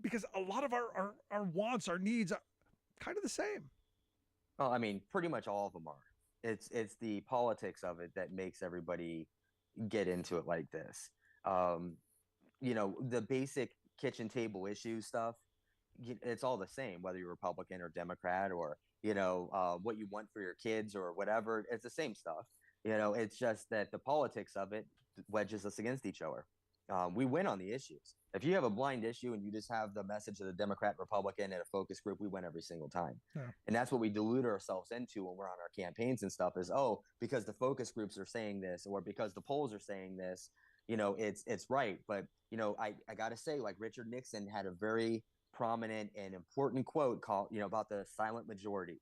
Because a lot of our wants, our needs are kind of the same. Well, I mean, pretty much all of them are. It's the politics of it that makes everybody get into it like this. The basic kitchen table issue stuff, it's all the same, whether you're Republican or Democrat, or, what you want for your kids or whatever. It's the same stuff. It's just that the politics of it wedges us against each other. We win on the issues. If you have a blind issue and you just have the message of the Democrat, Republican, and a focus group, we win every single time. Yeah. And that's what we delude ourselves into when we're on our campaigns and stuff is, because the focus groups are saying this, or because the polls are saying this, it's right. But, I got to say, like, Richard Nixon had a very prominent and important quote called, about the silent majority.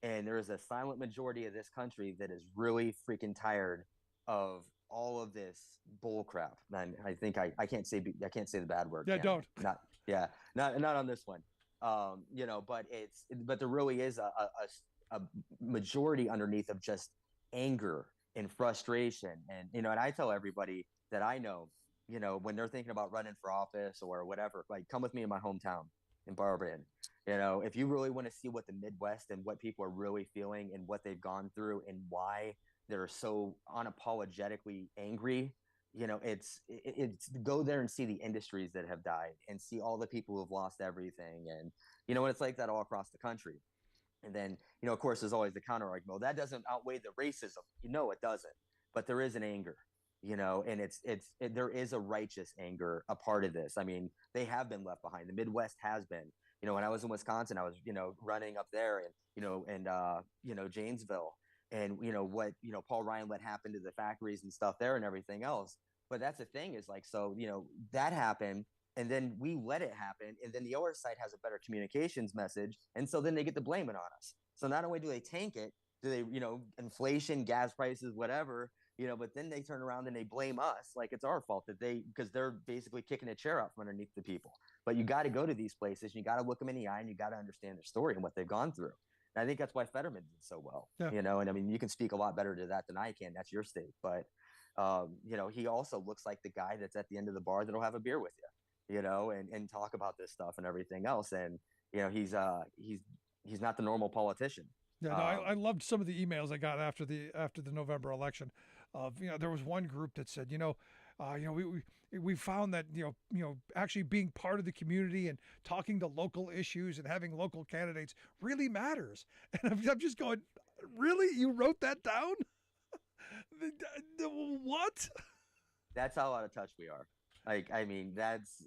And there is a silent majority of this country that is really freaking tired of all of this bull crap. And I think I can't say the bad word. Yeah, don't. Not on this one. But there really is a majority underneath of just anger and frustration. And, and I tell everybody that I know, when they're thinking about running for office or whatever, like, come with me in my hometown in Barberton. If you really want to see what the Midwest and what people are really feeling and what they've gone through and why they're so unapologetically angry, it's go there and see the industries that have died and see all the people who have lost everything. And, and it's like that all across the country. And then, of course, there's always the counter argument. Well, that doesn't outweigh the racism. It doesn't. But there is an anger, and there is a righteous anger, a part of this. I mean, they have been left behind. The Midwest has been. When I was in Wisconsin, I was, running up there and Janesville. And, what, Paul Ryan let happen to the factories and stuff there and everything else. But that's the thing is, like, so, that happened, and then we let it happen. And then the other side has a better communications message. And so then they get to blame it on us. So not only do they tank it, do they, inflation, gas prices, whatever, but then they turn around and they blame us like it's our fault because they're basically kicking a chair out from underneath the people. But you got to go to these places and you got to look them in the eye and you got to understand their story and what they've gone through. And I think that's why Fetterman did so well, and I mean, you can speak a lot better to that than I can. That's your state. But, he also looks like the guy that's at the end of the bar that'll have a beer with you, and talk about this stuff and everything else. And, he's not the normal politician. Yeah, no, I loved some of the emails I got after the November election. There was one group that said, We found that actually being part of the community and talking to local issues and having local candidates really matters. And I'm just going, really? You wrote that down? What? That's how out of touch we are. Like, I mean, that's,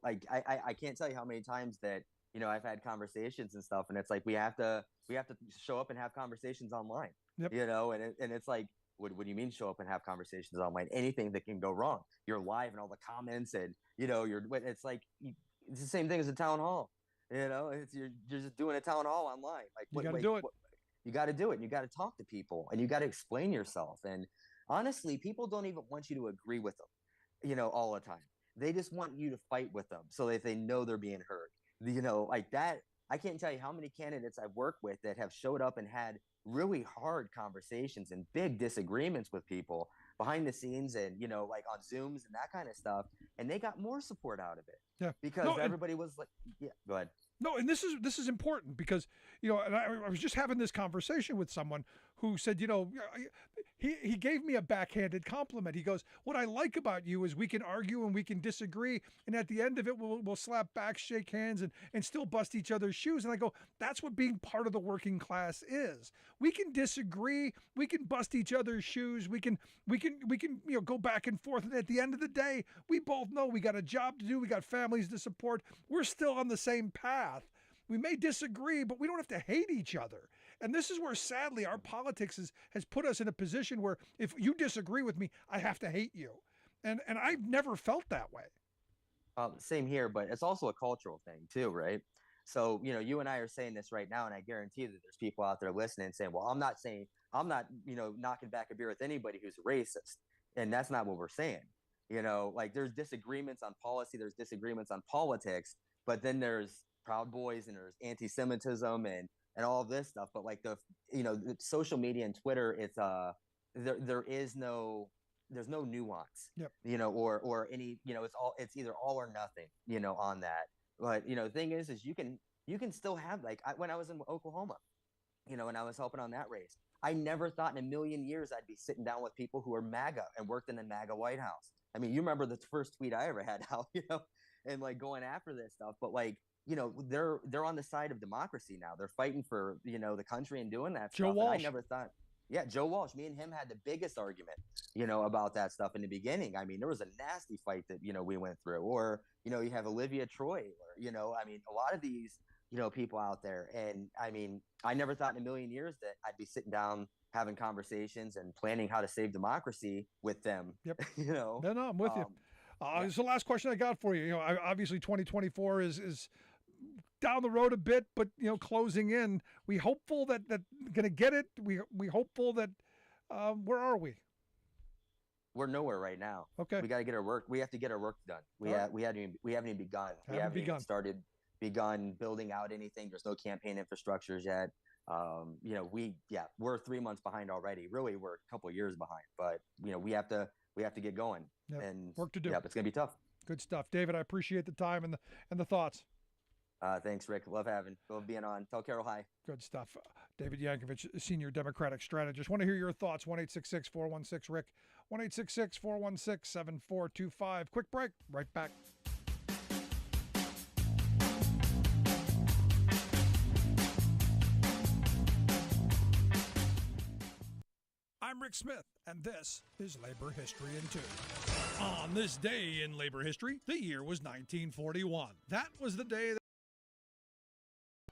like I can't tell you how many times that, I've had conversations and stuff, and it's like we have to show up and have conversations online. Yep. And it's like, what do you mean show up and have conversations online? Anything that can go wrong. You're live and all the comments, and it's like it's the same thing as a town hall. It's you're just doing a town hall online. Like, you got to do it. You got to do it. And you got to talk to people, and you got to explain yourself. And honestly, people don't even want you to agree with them, all the time. They just want you to fight with them so that they know they're being heard. Like that. I can't tell you how many candidates I've worked with that have showed up and had really hard conversations and big disagreements with people behind the scenes and, like on Zooms and that kind of stuff. And they got more support out of it. Yeah. Because everybody was like, yeah, go ahead. No, and this is important because, and I was just having this conversation with someone who said, he gave me a backhanded compliment. He goes, what I like about you is we can argue and we can disagree. And at the end of it, we'll slap back, shake hands and still bust each other's shoes. And I go, that's what being part of the working class is. We can disagree. We can bust each other's shoes. We can go back and forth. And at the end of the day, we both know we got a job to do. We got families to support. We're still on the same path. We may disagree, but we don't have to hate each other. And this is where, sadly, our politics has put us in a position where if you disagree with me, I have to hate you. And I've never felt that way. Same here, but it's also a cultural thing too, right? So, you and I are saying this right now, and I guarantee that there's people out there listening saying, well, I'm not, knocking back a beer with anybody who's racist. And that's not what we're saying. Like there's disagreements on policy, there's disagreements on politics, but then there's Proud Boys and there's anti-Semitism and all of this stuff. But like the social media and Twitter, it's there's no nuance. Yep. Or any, it's either all or nothing, on that. But the thing is you can still have, like, when I was in Oklahoma, and I was helping on that race, I never thought in a million years I'd be sitting down with people who are MAGA and worked in the MAGA White House. I mean, you remember the first tweet I ever had out, and like going after this stuff, but like, they're on the side of democracy now. They're fighting for, the country and doing that Joe stuff. Walsh. And I never thought, yeah, Joe Walsh, me and him had the biggest argument, about that stuff in the beginning. I mean, there was a nasty fight that, we went through, or, you have Olivia Troy, or, I mean, a lot of these, people out there. And I mean, I never thought in a million years that I'd be sitting down having conversations and planning how to save democracy with them. Yep. No, I'm with you. This is the last question I got for you. Obviously 2024 is down the road a bit, but closing in. We hopeful that gonna get it. We hopeful that where are we? We're nowhere right now. Okay. We got to get our work. We have to get our work done. We haven't even begun. We haven't even begun building out anything. There's no campaign infrastructures yet. We're 3 months behind already. Really, we're a couple of years behind, but we have to get going. Yep. And work to do. Yeah, it's gonna be tough. Good stuff, David. I appreciate the time and the thoughts. Thanks, Rick. Love being on. Tell Carol hi. Good stuff. David Yankovic, Senior Democratic Strategist. Want to hear your thoughts. 1-866-416-RICK. 1-866-416-7425. Quick break. Right back. I'm Rick Smith, and this is Labor History in 2. On this day in labor history, the year was 1941. That was the day that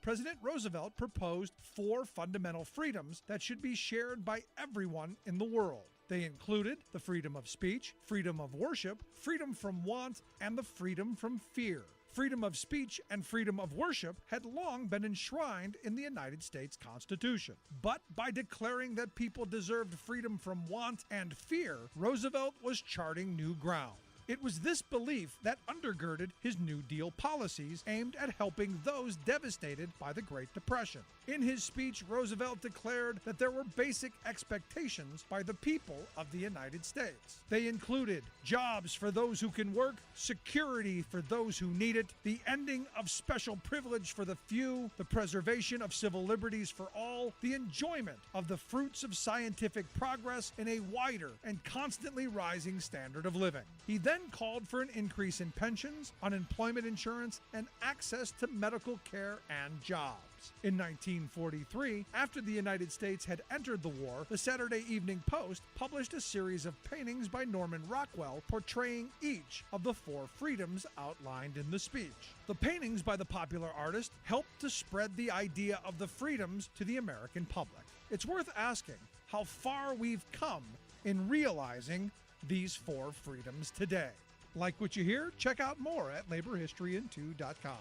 President Roosevelt proposed 4 fundamental freedoms that should be shared by everyone in the world. They included the freedom of speech, freedom of worship, freedom from want, and the freedom from fear. Freedom of speech and freedom of worship had long been enshrined in the United States Constitution. But by declaring that people deserved freedom from want and fear, Roosevelt was charting new ground. It was this belief that undergirded his New Deal policies aimed at helping those devastated by the Great Depression. In his speech, Roosevelt declared that there were basic expectations by the people of the United States. They included jobs for those who can work, security for those who need it, the ending of special privilege for the few, the preservation of civil liberties for all, the enjoyment of the fruits of scientific progress in a wider and constantly rising standard of living. He then called for an increase in pensions, unemployment insurance, and access to medical care and jobs. In 1943, after the United States had entered the war, the Saturday Evening Post published a series of paintings by Norman Rockwell portraying each of the 4 freedoms outlined in the speech. The paintings by the popular artist helped to spread the idea of the freedoms to the American public. It's worth asking how far we've come in realizing these 4 freedoms today. Like what you hear? Check out more at laborhistoryin2.com.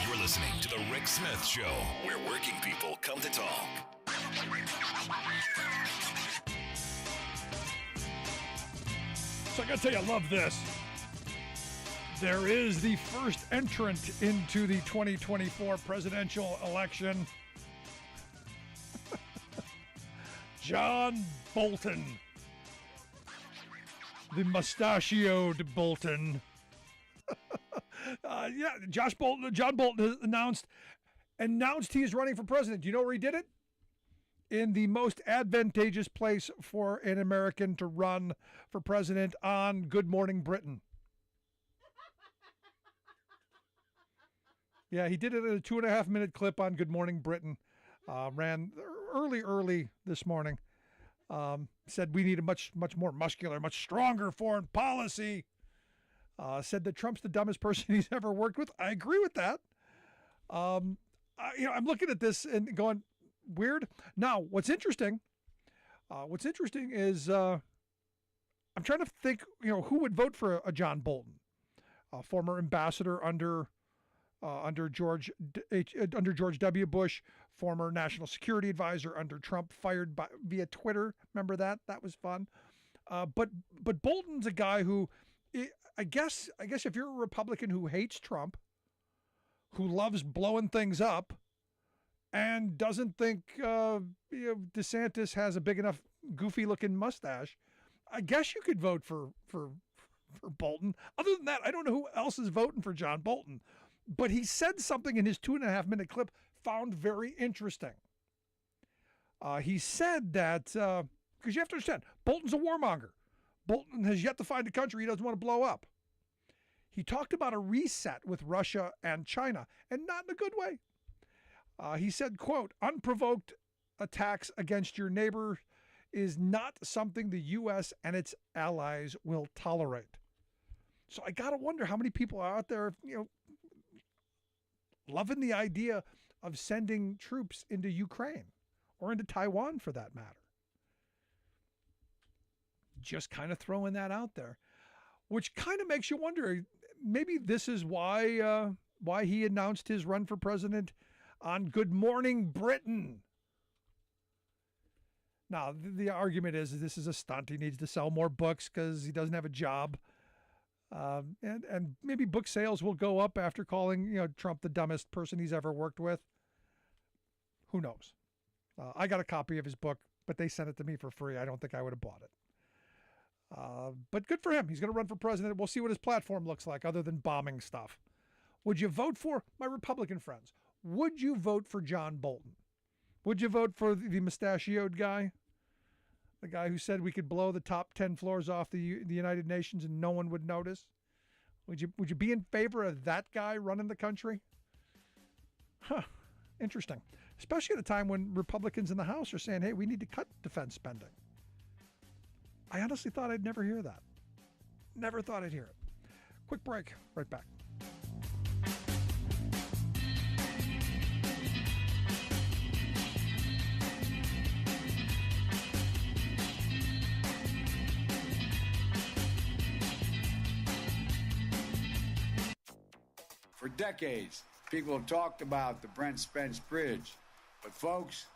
You're listening to The Rick Smith Show, where working people come to talk. So I gotta tell you, I love this. There is the first entrant into the 2024 presidential election. John Bolton. The mustachioed Bolton. John Bolton has announced he is running for president. Do you know where he did it? In the most advantageous place for an American to run for president, on Good Morning Britain. Yeah, he did it in a 2.5-minute clip on Good Morning Britain. Ran early this morning. Said we need a much more muscular, much stronger foreign policy. Said that Trump's the dumbest person he's ever worked with. I agree with that. I'm looking at this and going, weird. Now, what's interesting is I'm trying to think, who would vote for a John Bolton, former ambassador under George W. Bush, former national security advisor under Trump, fired via Twitter. Remember that? That was fun. But Bolton's a guy who, I guess if you're a Republican who hates Trump, who loves blowing things up, and doesn't think DeSantis has a big enough goofy-looking mustache, I guess you could vote for Bolton. Other than that, I don't know who else is voting for John Bolton. But he said something in his 2.5-minute clip found very interesting. He said that, because you have to understand, Bolton's a warmonger. Bolton has yet to find a country he doesn't want to blow up. He talked about a reset with Russia and China, and not in a good way. He said, quote, "Unprovoked attacks against your neighbor is not something the U.S. and its allies will tolerate." So I got to wonder how many people are out there, loving the idea of sending troops into Ukraine or into Taiwan for that matter. Just kind of throwing that out there, which kind of makes you wonder, maybe this is why he announced his run for president on Good Morning Britain. Now, the argument is this is a stunt. He needs to sell more books because he doesn't have a job. And maybe book sales will go up after calling Trump the dumbest person he's ever worked with. Who knows? I got a copy of his book, but they sent it to me for free. I don't think I would have bought it. But good for him. He's going to run for president. We'll see what his platform looks like other than bombing stuff. Would you vote for, my Republican friends, would you vote for John Bolton? Would you vote for the mustachioed guy? The guy who said we could blow the top 10 floors off the United Nations and no one would notice? Would you be in favor of that guy running the country? Huh. Interesting. Especially at a time when Republicans in the House are saying, hey, we need to cut defense spending. I honestly thought I'd never hear that. Never thought I'd hear it. Quick break. Right back. For decades, people have talked about the Brent Spence Bridge. But folks,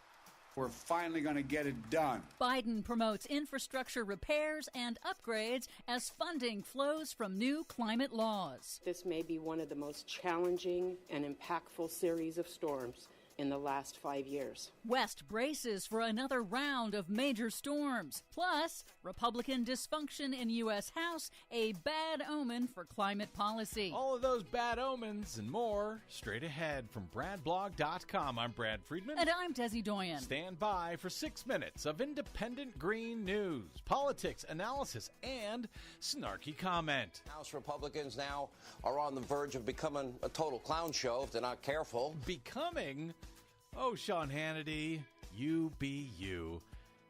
We're finally going to get it done. Biden promotes infrastructure repairs and upgrades as funding flows from new climate laws. This may be one of the most challenging and impactful series of storms in the last 5 years. West braces for another round of major storms. Plus, Republican dysfunction in U.S. House, a bad omen for climate policy. All of those bad omens and more straight ahead from BradBlog.com. I'm Brad Friedman. And I'm Desi Doyen. Stand by for 6 minutes of independent green news, politics, analysis, and snarky comment. House Republicans now are on the verge of becoming a total clown show if they're not careful. Becoming? Oh, Sean Hannity, you be you.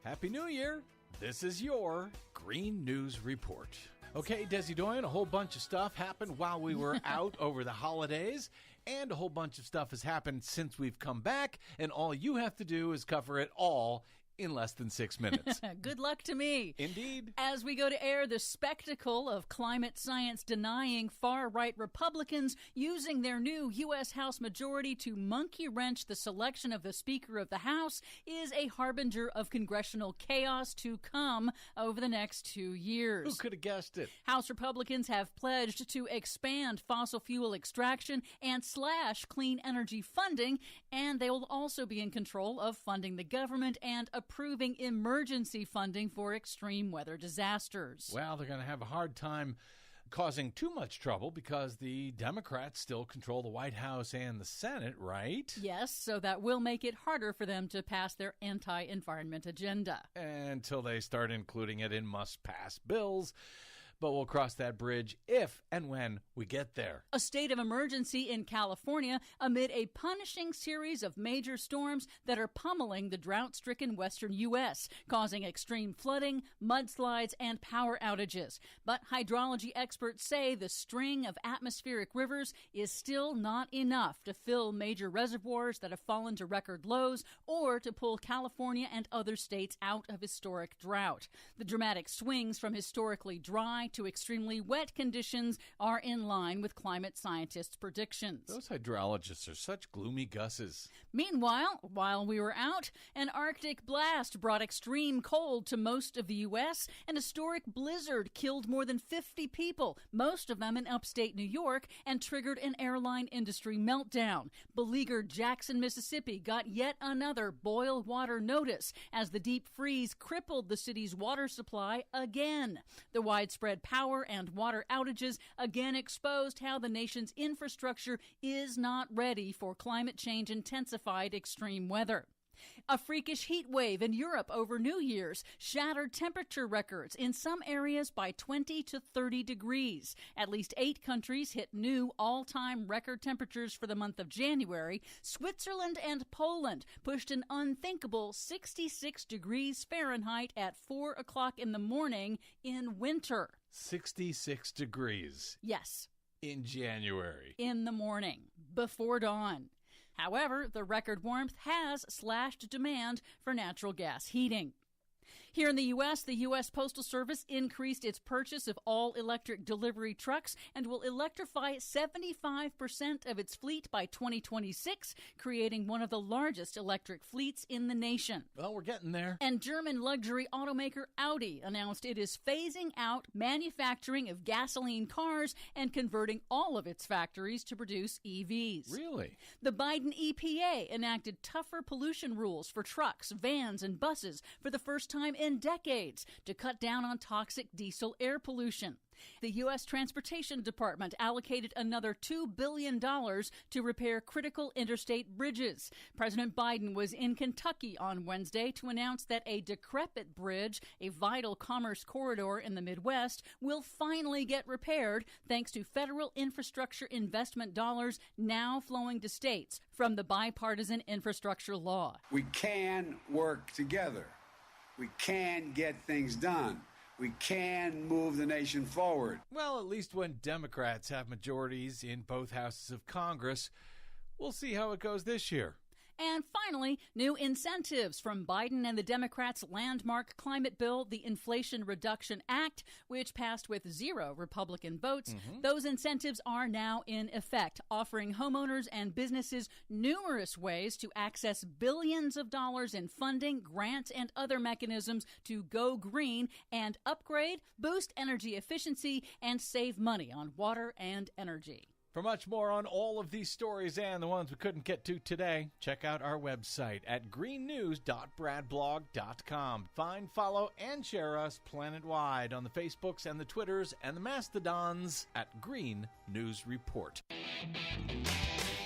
Happy New Year. This is your Green News Report. Okay, Desi Doyen, a whole bunch of stuff happened while we were out over the holidays, and a whole bunch of stuff has happened since we've come back, and all you have to do is cover it all in less than 6 minutes. Good luck to me. Indeed. As we go to air the spectacle of climate science denying far-right Republicans using their new U.S. House majority to monkey wrench the selection of the Speaker of the House is a harbinger of congressional chaos to come over the next 2 years. Who could have guessed it? House Republicans have pledged to expand fossil fuel extraction and slash clean energy funding, and they will also be in control of funding the government and approving emergency funding for extreme weather disasters. Well, they're going to have a hard time causing too much trouble because the Democrats still control the White House and the Senate, right? Yes, so that will make it harder for them to pass their anti-environment agenda. Until they start including it in must-pass bills. But we'll cross that bridge if and when we get there. A state of emergency in California amid a punishing series of major storms that are pummeling the drought-stricken western U.S., causing extreme flooding, mudslides, and power outages. But hydrology experts say the string of atmospheric rivers is still not enough to fill major reservoirs that have fallen to record lows or to pull California and other states out of historic drought. The dramatic swings from historically dry to extremely wet conditions are in line with climate scientists' predictions. Those hydrologists are such gloomy gusses. Meanwhile, while we were out, an Arctic blast brought extreme cold to most of the U.S. An historic blizzard killed more than 50 people, most of them in upstate New York, and triggered an airline industry meltdown. Beleaguered Jackson, Mississippi got yet another boil water notice as the deep freeze crippled the city's water supply again. The widespread power and water outages again exposed how the nation's infrastructure is not ready for climate change intensified extreme weather. A freakish heat wave in Europe over New Year's shattered temperature records in some areas by 20 to 30 degrees. At least 8 countries hit new all-time record temperatures for the month of January. Switzerland and Poland pushed an unthinkable 66 degrees Fahrenheit at 4 o'clock in the morning in winter. 66 degrees. Yes. In January. In the morning, before dawn. However, the record warmth has slashed demand for natural gas heating. Here in the U.S., the U.S. Postal Service increased its purchase of all-electric delivery trucks and will electrify 75% of its fleet by 2026, creating one of the largest electric fleets in the nation. Well, we're getting there. And German luxury automaker Audi announced it is phasing out manufacturing of gasoline cars and converting all of its factories to produce EVs. Really? The Biden EPA enacted tougher pollution rules for trucks, vans, and buses for the first time in decades to cut down on toxic diesel air pollution. The U.S. Transportation Department allocated another $2 billion to repair critical interstate bridges. President Biden was in Kentucky on Wednesday to announce that a decrepit bridge, a vital commerce corridor in the Midwest, will finally get repaired thanks to federal infrastructure investment dollars now flowing to states from the bipartisan infrastructure law. We can work together. We can get things done. We can move the nation forward. Well, at least when Democrats have majorities in both houses of Congress, we'll see how it goes this year. And finally, new incentives from Biden and the Democrats' landmark climate bill, the Inflation Reduction Act, which passed with 0 Republican votes. Those incentives are now in effect, offering homeowners and businesses numerous ways to access billions of dollars in funding, grants, and other mechanisms to go green and upgrade, boost energy efficiency, and save money on water and energy. For much more on all of these stories and the ones we couldn't get to today, check out our website at greennews.bradblog.com. Find, follow, and share us planet-wide on the Facebooks and the Twitters and the Mastodons at Green News Report.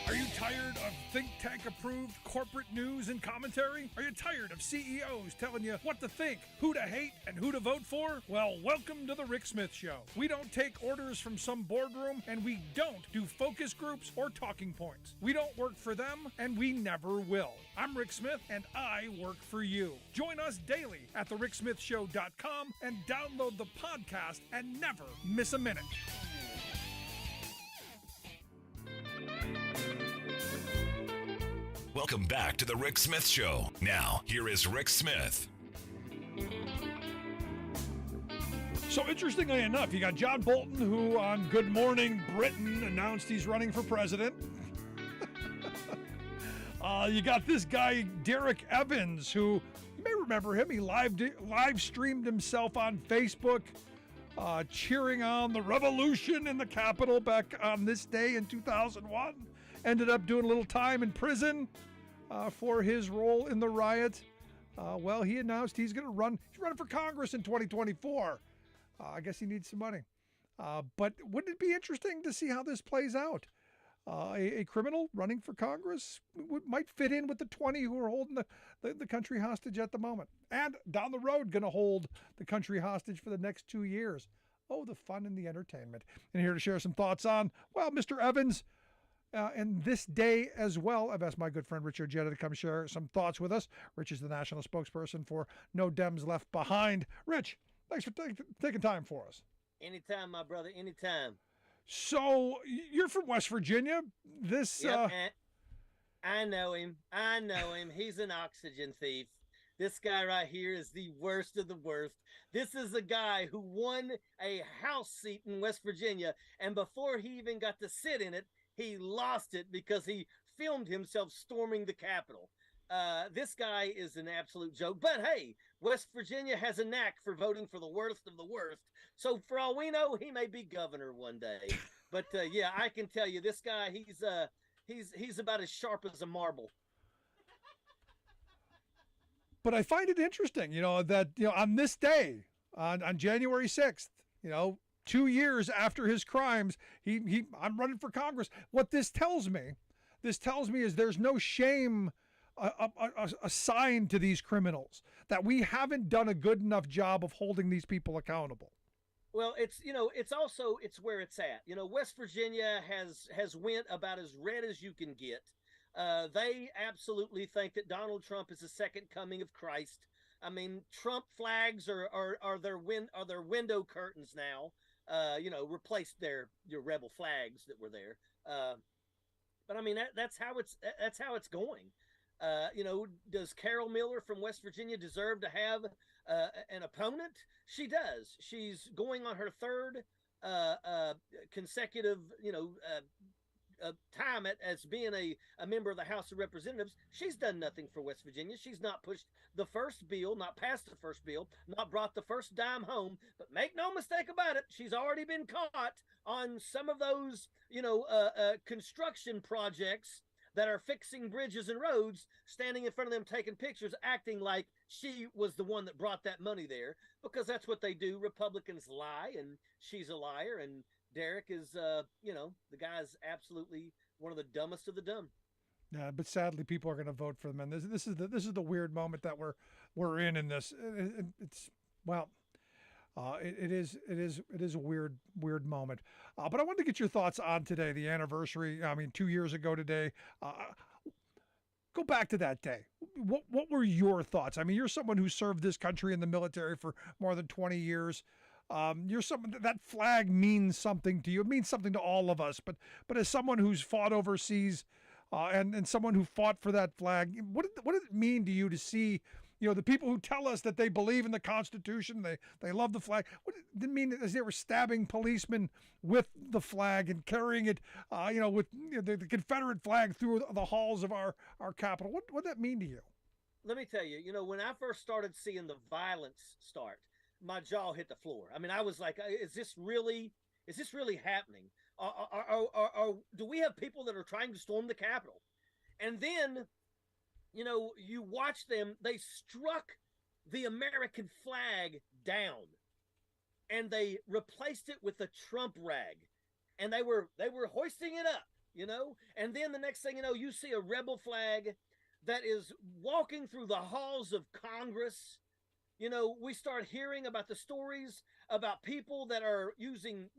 Are you tired of think tank-approved corporate news and commentary? Are you tired of CEOs telling you what to think, who to hate, and who to vote for? Well, welcome to the Rick Smith Show. We don't take orders from some boardroom, and we don't do focus groups or talking points. We don't work for them, and we never will. I'm Rick Smith, and I work for you. Join us daily at thericksmithshow.com and download the podcast and never miss a minute. Welcome back to the Rick Smith Show. Now, here is Rick Smith. So interestingly enough, you got John Bolton, who on Good Morning Britain announced he's running for president. You got this guy, Derek Evans, who, you may remember him. He live streamed himself on Facebook, cheering on the revolution in the Capitol back on this day in 2001. Ended up doing a little time in prison for his role in the riot. Well, he announced he's going to run. He's running for Congress in 2024. I guess he needs some money. But wouldn't it be interesting to see how this plays out? A criminal running for Congress might fit in with the 20 who are holding the country hostage at the moment. And down the road, going to hold the country hostage for the next 2 years. Oh, the fun and the entertainment. And here to share some thoughts on, well, Mr. Evans, and this day as well, I've asked my good friend Rich Ojeda to come share some thoughts with us. Rich is the national spokesperson for No Dems Left Behind. Rich, thanks for taking time for us. Anytime, my brother, anytime. So, you're from West Virginia. Yep, I know him. He's an oxygen thief. This guy right here is the worst of the worst. This is a guy who won a House seat in West Virginia, and before he even got to sit in it, he lost it because he filmed himself storming the Capitol. This guy is an absolute joke. But hey, West Virginia has a knack for voting for the worst of the worst. So for all we know, he may be governor one day. But yeah, I can tell you, this guy, he's about as sharp as a marble. But I find it interesting, that on this day, on January 6th, 2 years after his crimes, I'm running for Congress. What this tells me is there's no shame assigned to these criminals, that we haven't done a good enough job of holding these people accountable. Well, it's where it's at. West Virginia has went about as red as you can get. They absolutely think that Donald Trump is the second coming of Christ. I mean, Trump flags are their window curtains now. Replaced your rebel flags that were there. But I mean, that's how it's going. Does Carol Miller from West Virginia deserve to have an opponent? She does. She's going on her third consecutive, time as being a member of the House of Representatives. She's done nothing for West Virginia. She's not pushed the first bill, not passed the first bill, not brought the first dime home. But make no mistake about it, she's already been caught on some of those, construction projects that are fixing bridges and roads, standing in front of them taking pictures, acting like she was the one that brought that money there, because that's what they do. Republicans lie, and she's a liar, and Derek is, the guy's absolutely one of the dumbest of the dumb. Yeah, but sadly, people are going to vote for them, and this is the weird moment that we're in this. It is a weird moment. But I wanted to get your thoughts on today, the anniversary. I mean, 2 years ago today. Go back to that day. What were your thoughts? I mean, you're someone who served this country in the military for more than 20 years. You're someone that flag means something to you. It means something to all of us. But as someone who's fought overseas, and someone who fought for that flag. What did it mean to you to see, the people who tell us that they believe in the Constitution, they love the flag? What did it mean as they were stabbing policemen with the flag and carrying it, with the Confederate flag through the halls of our Capitol? What did that mean to you? Let me tell you, when I first started seeing the violence start, my jaw hit the floor. I mean, I was like, is this really happening? Do we have people that are trying to storm the Capitol? And then, you watch them, they struck the American flag down and they replaced it with a Trump rag, and they were hoisting it up, and then the next thing you know, you see a rebel flag that is walking through the halls of Congress. We start hearing about the stories about people that are using,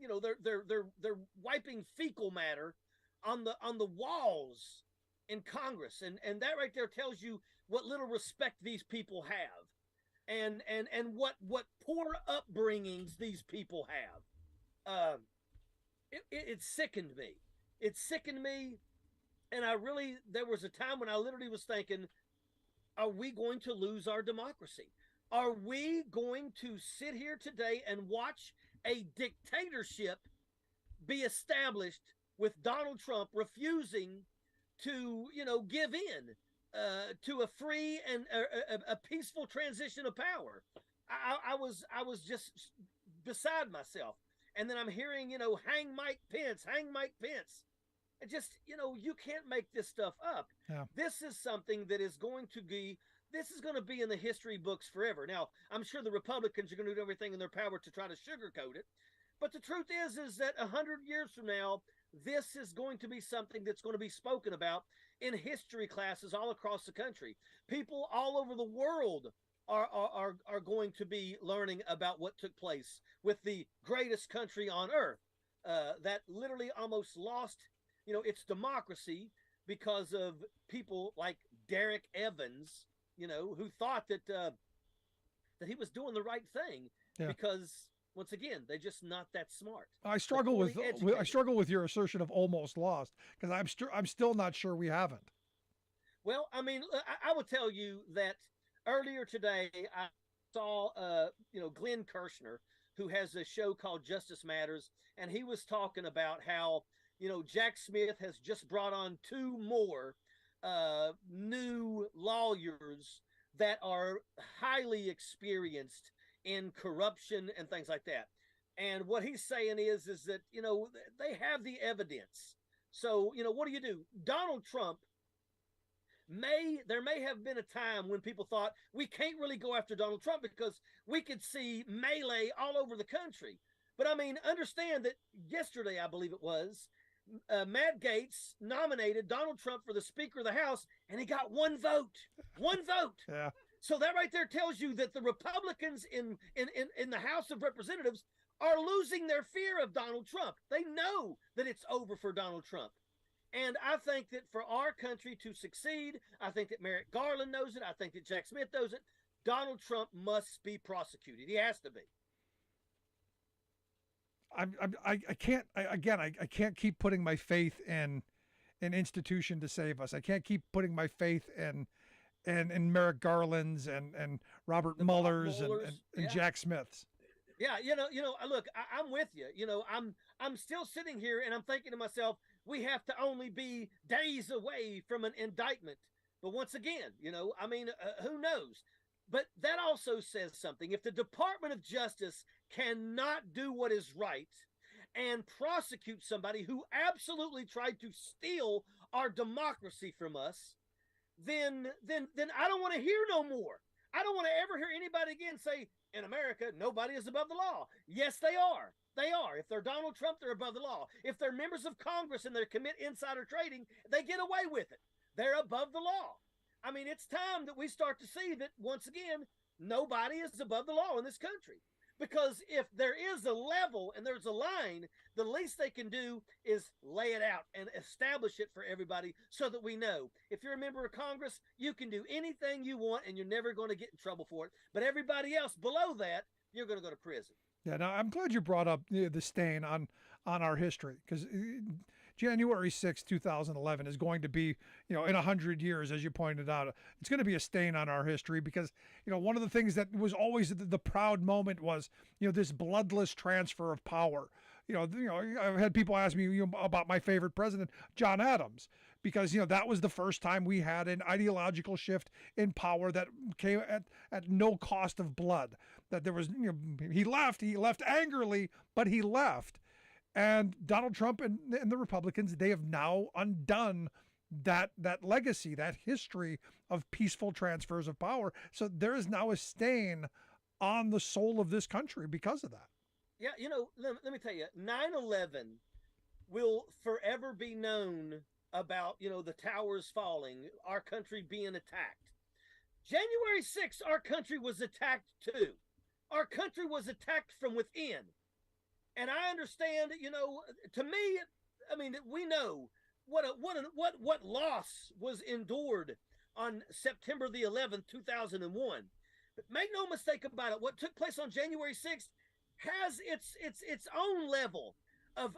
they're wiping fecal matter on the walls in Congress, and that right there tells you what little respect these people have, and what poor upbringings these people have. It sickened me. It sickened me, and there was a time when I literally was thinking, are we going to lose our democracy? Are we going to sit here today and watch a dictatorship be established with Donald Trump refusing to, give in to a free and a peaceful transition of power? I was just beside myself. And then I'm hearing, hang Mike Pence, hang Mike Pence. It just, you can't make this stuff up. Yeah. This is something that is going to be in the history books forever. Now, I'm sure the Republicans are going to do everything in their power to try to sugarcoat it. But the truth is that 100 years from now, this is going to be something that's going to be spoken about in history classes all across the country. People all over the world are going to be learning about what took place with the greatest country on earth that literally almost lost, its democracy because of people like Derek Evans, who thought that he was doing the right thing. Yeah. Because once again, they're just not that smart. I struggle with your assertion of almost lost, because I'm still not sure we haven't. Well, I mean, I will tell you that earlier today I saw Glenn Kirshner, who has a show called Justice Matters, and he was talking about how Jack Smith has just brought on 2 more new lawyers that are highly experienced in corruption and things like that. And what he's saying is that, they have the evidence. So, what do? Donald Trump there may have been a time when people thought we can't really go after Donald Trump because we could see melee all over the country. But I mean, understand that yesterday, I believe it was, Matt Gaetz nominated Donald Trump for the Speaker of the House, and he got 1 vote. 1 vote. Yeah. So that right there tells you that the Republicans in the House of Representatives are losing their fear of Donald Trump. They know that it's over for Donald Trump. And I think that for our country to succeed, I think that Merrick Garland knows it. I think that Jack Smith knows it. Donald Trump must be prosecuted. He has to be. I can't keep putting my faith in an institution to save us. I can't keep putting my faith in Merrick Garland's and Robert Mueller's and Jack Smith's. Yeah, look, I'm with you. I'm still sitting here and I'm thinking to myself, we have to only be days away from an indictment. But once again, who knows? But that also says something. If the Department of Justice cannot do what is right and prosecute somebody who absolutely tried to steal our democracy from us, then I don't want to hear no more. I don't want to ever hear anybody again say, in America, nobody is above the law. Yes, they are. They are. If they're Donald Trump, they're above the law. If they're members of Congress and they commit insider trading, they get away with it. They're above the law. I mean, it's time that we start to see that, once again, nobody is above the law in this country. Because if there is a level and there's a line, the least they can do is lay it out and establish it for everybody so that we know. If you're a member of Congress, you can do anything you want and you're never going to get in trouble for it. But everybody else below that, you're going to go to prison. Yeah, now I'm glad you brought up the stain on our history, because January 6, 2011 is going to be, in 100 years, as you pointed out, it's going to be a stain on our history because, one of the things that was always the proud moment was, this bloodless transfer of power. I've had people ask me about my favorite president, John Adams, because, that was the first time we had an ideological shift in power that came at no cost of blood. That there was, he left angrily, but he left. And Donald Trump and the Republicans, they have now undone that legacy, that history of peaceful transfers of power. So there is now a stain on the soul of this country because of that. Yeah, let me tell you, 9/11 will forever be known about, the towers falling, our country being attacked. January 6th, our country was attacked too. Our country was attacked from within. And I understand, to me, we know what loss was endured on September the 11th, 2001. But make no mistake about it, what took place on January 6th has its own level of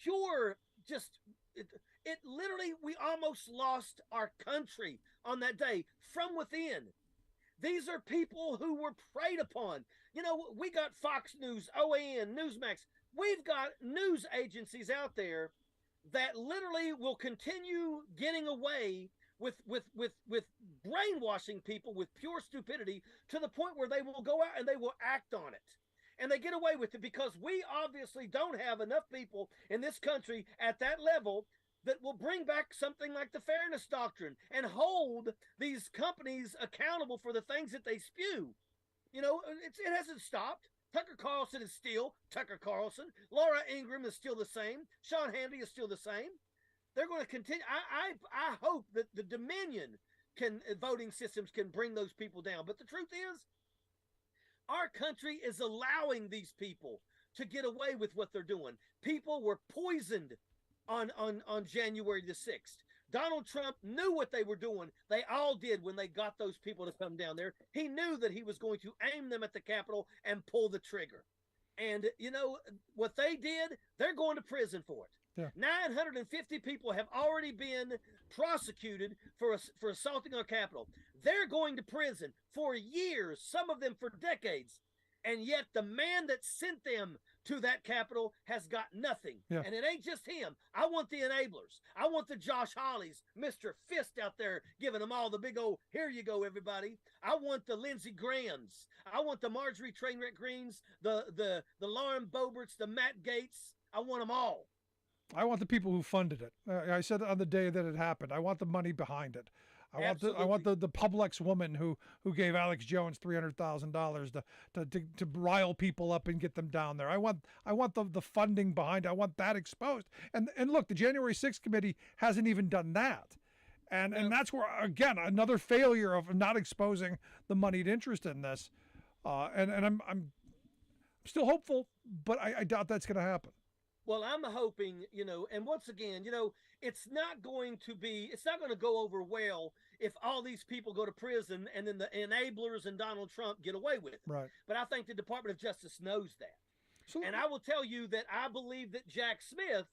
pure it literally, we almost lost our country on that day from within. These are people who were preyed upon. We got Fox News, OAN, Newsmax. We've got news agencies out there that literally will continue getting away with brainwashing people with pure stupidity to the point where they will go out and they will act on it. And they get away with it because we obviously don't have enough people in this country at that level that will bring back something like the Fairness Doctrine and hold these companies accountable for the things that they spew. It hasn't stopped. Tucker Carlson is still Tucker Carlson. Laura Ingraham is still the same. Sean Hannity is still the same. They're going to continue. I hope that the Dominion voting systems can bring those people down. But the truth is, our country is allowing these people to get away with what they're doing. People were poisoned on January the 6th. Donald Trump knew what they were doing. They all did when they got those people to come down there. He knew that he was going to aim them at the Capitol and pull the trigger. And what they did, they're going to prison for it. Yeah. 950 people have already been prosecuted for assaulting our Capitol. They're going to prison for years, some of them for decades. And yet the man that sent them to that Capitol has got nothing. Yeah. And it ain't just him. I want the enablers. I want the Josh Hawleys, Mr. Fist out there giving them all the big old, here you go, everybody. I want the Lindsey Grahams. I want the Marjorie Trainwreck Greens, the Lauren Boeberts, the Matt Gaetz. I want them all. I want the people who funded it. I said on the day that it happened, I want the money behind it. I want the Publix woman who gave Alex Jones $300,000 to rile people up and get them down there. I want the funding behind it. I want that exposed. And look, the January 6th committee hasn't even done that. And that's where, again, another failure of not exposing the moneyed interest in this. And I'm still hopeful, but I doubt that's going to happen. Well, I'm hoping, and once again, it's not going to go over well if all these people go to prison and then the enablers and Donald Trump get away with it. Right. But I think the Department of Justice knows that. So, and I will tell you that I believe that Jack Smith,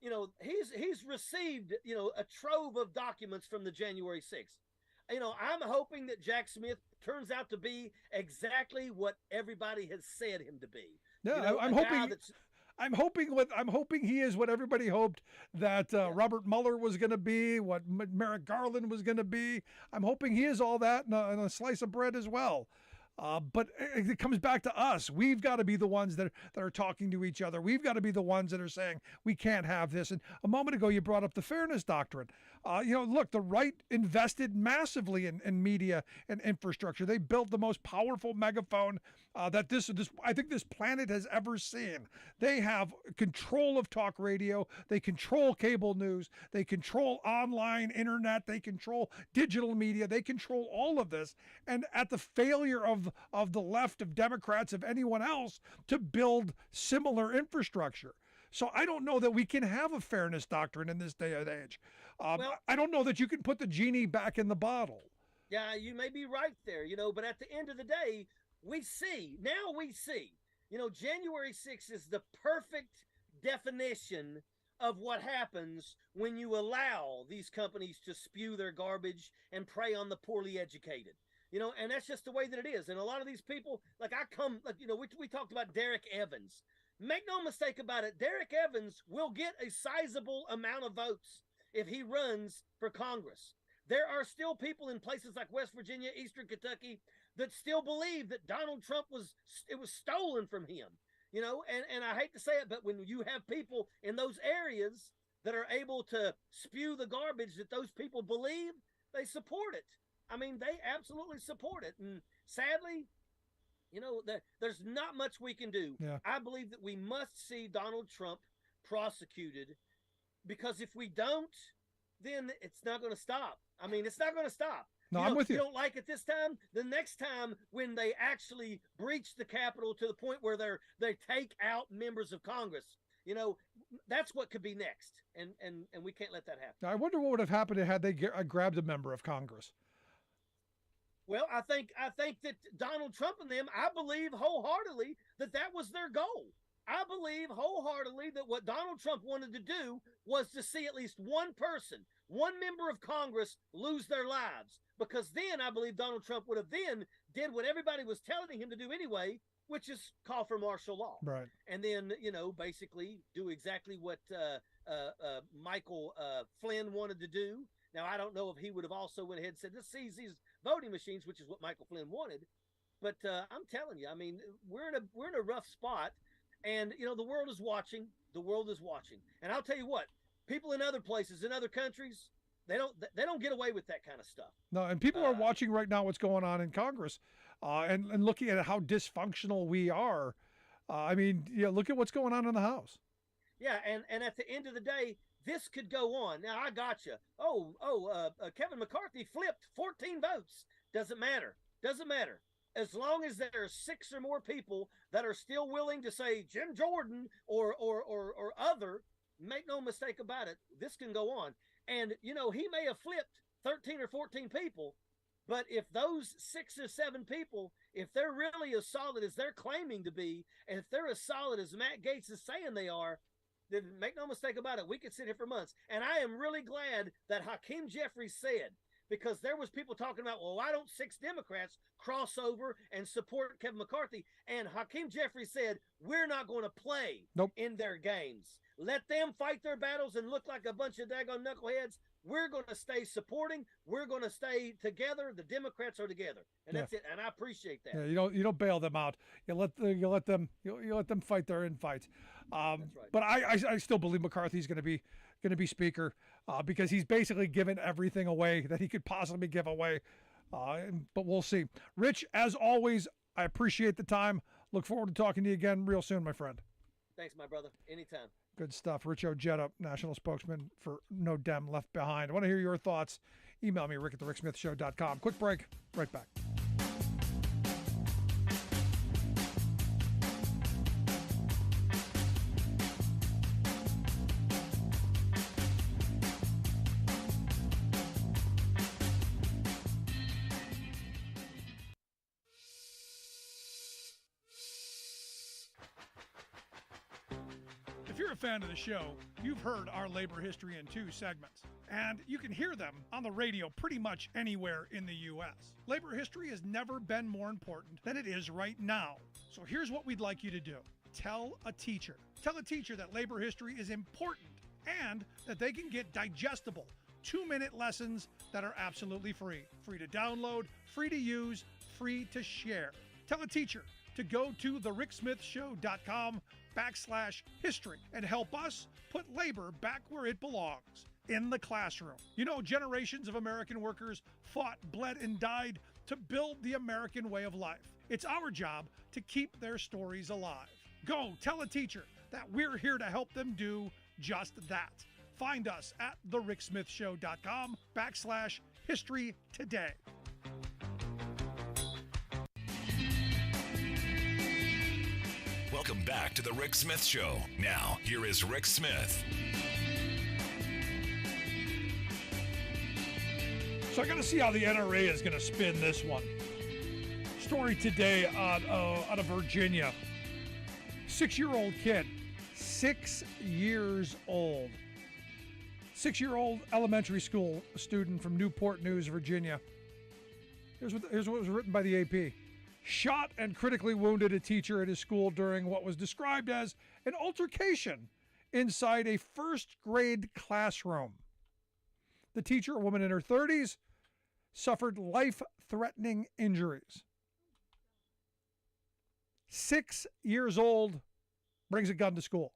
he's received, a trove of documents from the January 6th. I'm hoping that Jack Smith turns out to be exactly what everybody has said him to be. Yeah, I'm hoping he is what everybody hoped that Robert Mueller was going to be, what Merrick Garland was going to be. I'm hoping he is all that and a slice of bread as well. But it comes back to us. We've got to be the ones that are talking to each other. We've got to be the ones that are saying we can't have this. And a moment ago, you brought up the Fairness Doctrine. Look, the right invested massively in media and infrastructure. They built the most powerful megaphone that I think this planet has ever seen. They have control of talk radio. They control cable news. They control online internet. They control digital media. They control all of this. And at the failure of the left, of Democrats, of anyone else to build similar infrastructure. So I don't know that we can have a Fairness Doctrine in this day and age. I don't know that you can put the genie back in the bottle. Yeah, you may be right there, but at the end of the day, we see, January 6th is the perfect definition of what happens when you allow these companies to spew their garbage and prey on the poorly educated. And that's just the way that it is. And a lot of these people, we talked about Derek Evans. Make no mistake about it, Derek Evans will get a sizable amount of votes if he runs for Congress. There are still people in places like West Virginia, Eastern Kentucky, that still believe that Donald Trump was stolen from him. And I hate to say it, but when you have people in those areas that are able to spew the garbage that those people believe, they support it. I mean, they absolutely support it. And sadly, there's not much we can do. Yeah. I believe that we must see Donald Trump prosecuted, because if we don't, then it's not going to stop. I mean, it's not going to stop. No, I'm with you. If you don't like it this time, the next time when they actually breach the Capitol to the point where they take out members of Congress, that's what could be next. And we can't let that happen. I wonder what would have happened had they grabbed a member of Congress. Well, I think that Donald Trump and them, I believe wholeheartedly that was their goal. I believe wholeheartedly that what Donald Trump wanted to do was to see at least one person, one member of Congress lose their lives. Because then I believe Donald Trump would have then did what everybody was telling him to do anyway, which is call for martial law. Right. And then, basically do exactly what Michael Flynn wanted to do. Now, I don't know if he would have also went ahead and said, let's seize these voting machines, which is what Michael Flynn wanted. But I'm telling you, I mean, we're in a rough spot. And, the world is watching. The world is watching. And I'll tell you what, people in other places, in other countries, they don't get away with that kind of stuff. No, and people are watching right now what's going on in Congress and looking at how dysfunctional we are. Look at what's going on in the House. Yeah, and at the end of the day, this could go on. Now, I got you. Kevin McCarthy flipped 14 votes. Doesn't matter. Doesn't matter. As long as there are 6 or more people that are still willing to say Jim Jordan or other, make no mistake about it, this can go on. And, he may have flipped 13 or 14 people, but if those 6 or 7 people, if they're really as solid as they're claiming to be, and if they're as solid as Matt Gaetz is saying they are, then make no mistake about it, we could sit here for months. And I am really glad that Hakeem Jeffries said, because there was people talking about, well, why don't 6 Democrats cross over and support Kevin McCarthy? And Hakeem Jeffries said, we're not going to play in their games. Let them fight their battles and look like a bunch of daggone knuckleheads. We're going to stay supporting. We're going to stay together. The Democrats are together, and that's it. And I appreciate that. Yeah, you don't bail them out. You let them fight their infights. That's right. But I still believe McCarthy's going to be Speaker because he's basically given everything away that he could possibly give away. But we'll see. Rich, as always, I appreciate the time. Look forward to talking to you again real soon, my friend. Thanks, my brother. Anytime. Good stuff. Rich Ojeda, national spokesman for No Dem Left Behind. I want to hear your thoughts. Email me, rick@thericksmithshow.com. Quick break. Right back. If you're a fan of the show, you've heard our labor history in 2 segments, and you can hear them on the radio pretty much anywhere in the U.S. Labor history has never been more important than it is right now. So here's what we'd like you to do. Tell a teacher. Tell a teacher that labor history is important and that they can get digestible 2-minute lessons that are absolutely free. Free to download, free to use, free to share. Tell a teacher to go to thericksmithshow.com/history and help us put labor back where it belongs, in the classroom. You know, generations of American workers fought, bled, and died to build the American way of life. It's our job to keep their stories alive. Go tell a teacher that we're here to help them do just that. Find us at thericksmithshow.com/history today. Welcome back to the Rick Smith Show. Now, here is Rick Smith. So I got to see how the NRA is going to spin this one. Story today out of Virginia. 6-year-old kid 6 years old. 6-year-old elementary school student from Newport News, Virginia. Here's what was written by the AP. Shot and critically wounded a teacher at his school during what was described as an altercation inside a first grade classroom. The teacher, a woman in her 30s, suffered life-threatening injuries. 6 years old, brings a gun to school.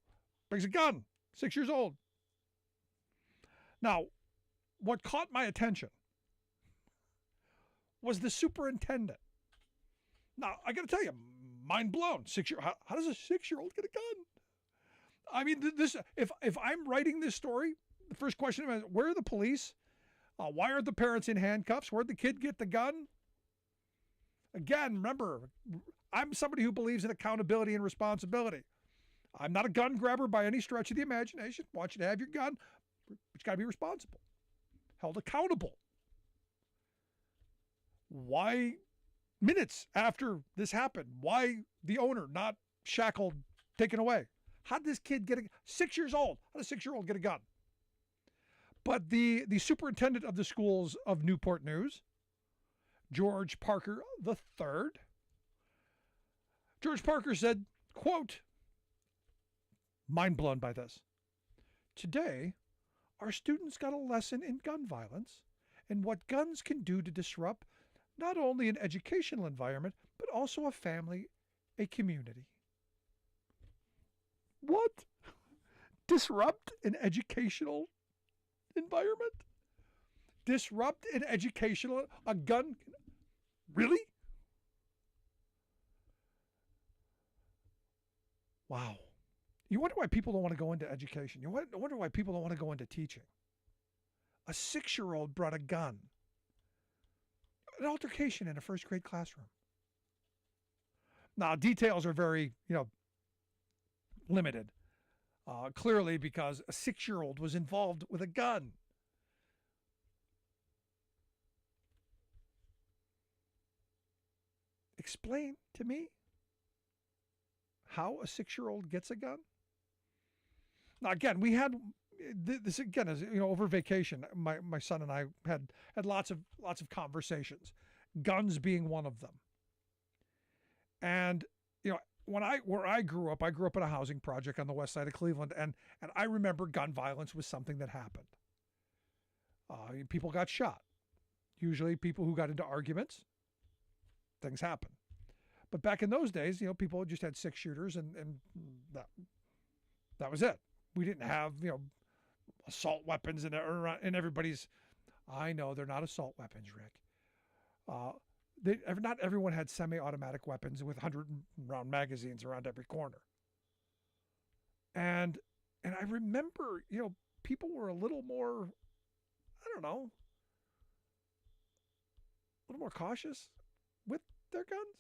Brings a gun, 6 years old. Now, what caught my attention was the superintendent. Now, I got to tell you, mind blown. How does a 6-year-old get a gun? I mean, if I'm writing this story, the first question is, where are the police? Why aren't the parents in handcuffs? Where'd the kid get the gun? Again, remember, I'm somebody who believes in accountability and responsibility. I'm not a gun grabber by any stretch of the imagination. I want you to have your gun, but you got to be responsible, held accountable. Why, minutes after this happened, why the owner not shackled, taken away? How did this kid get 6 years old? How did a 6-year-old get a gun? But the superintendent of the schools of Newport News, George Parker III, George Parker said, quote, mind blown by this. Today, our students got a lesson in gun violence and what guns can do to disrupt not only an educational environment, but also a family, a community. What? Disrupt an educational environment? Disrupt an educational, a gun? Really? Wow. You wonder why people don't want to go into education. You wonder why people don't want to go into teaching. A 6-year-old brought a gun. An altercation in a first grade classroom. Now, details are very, limited. Clearly because a 6-year-old was involved with a gun. Explain to me how a 6-year-old gets a gun? Now, again, we had this again is over vacation. My son and I had lots of conversations, guns being one of them. And where I grew up in a housing project on the west side of Cleveland, and I remember gun violence was something that happened. People got shot. Usually, people who got into arguments, things happen. But back in those days, people just had 6 shooters, and that was it. We didn't have, assault weapons in everybody's. I know they're not assault weapons, Rick. Not everyone had semi-automatic weapons with 100-round magazines around every corner. And I remember, people were a little more, I don't know, a little more cautious with their guns.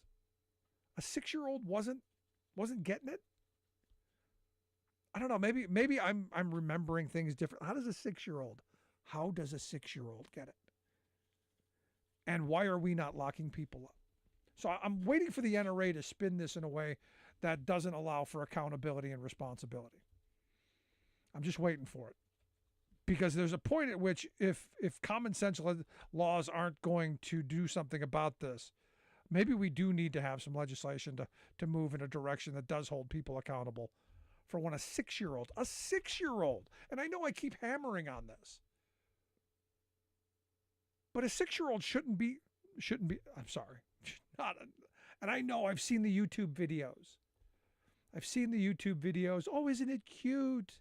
A 6-year-old wasn't getting it. I don't know. Maybe I'm remembering things different. How does a 6-year-old get it? And why are we not locking people up? So I'm waiting for the NRA to spin this in a way that doesn't allow for accountability and responsibility. I'm just waiting for it. Because there's a point at which if common sense laws aren't going to do something about this, maybe we do need to have some legislation to move in a direction that does hold people accountable for when a 6-year-old, and I know I keep hammering on this, but a 6-year-old shouldn't be, I'm sorry, and I know I've seen the YouTube videos. Oh, isn't it cute?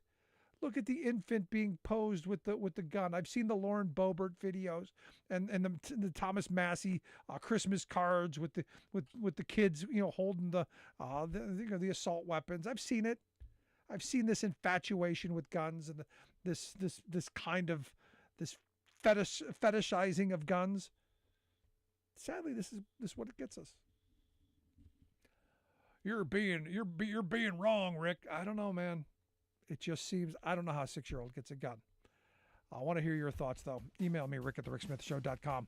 Look at the infant being posed with the gun. I've seen the Lauren Boebert videos and the Thomas Massey Christmas cards with the kids holding the assault weapons. I've seen it. I've seen this infatuation with guns and this kind of this fetishizing of guns. Sadly, this is what it gets us. You're being wrong, Rick. I don't know, man. It just seems, I don't know how a 6-year-old gets a gun. I want to hear your thoughts, though. Email me, rick@thericksmithshow.com.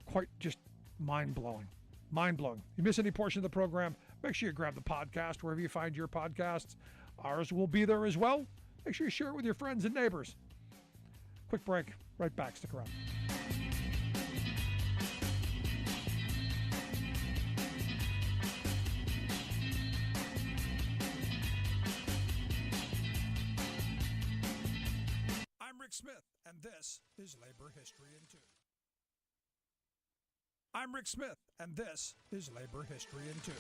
Quite just mind-blowing. Mind-blowing. You miss any portion of the program, make sure you grab the podcast wherever you find your podcasts. Ours will be there as well. Make sure you share it with your friends and neighbors. Quick break. Right back. Stick around. I'm Rick Smith, and this is Labor History in 2. I'm Rick Smith, and this is Labor History in 2.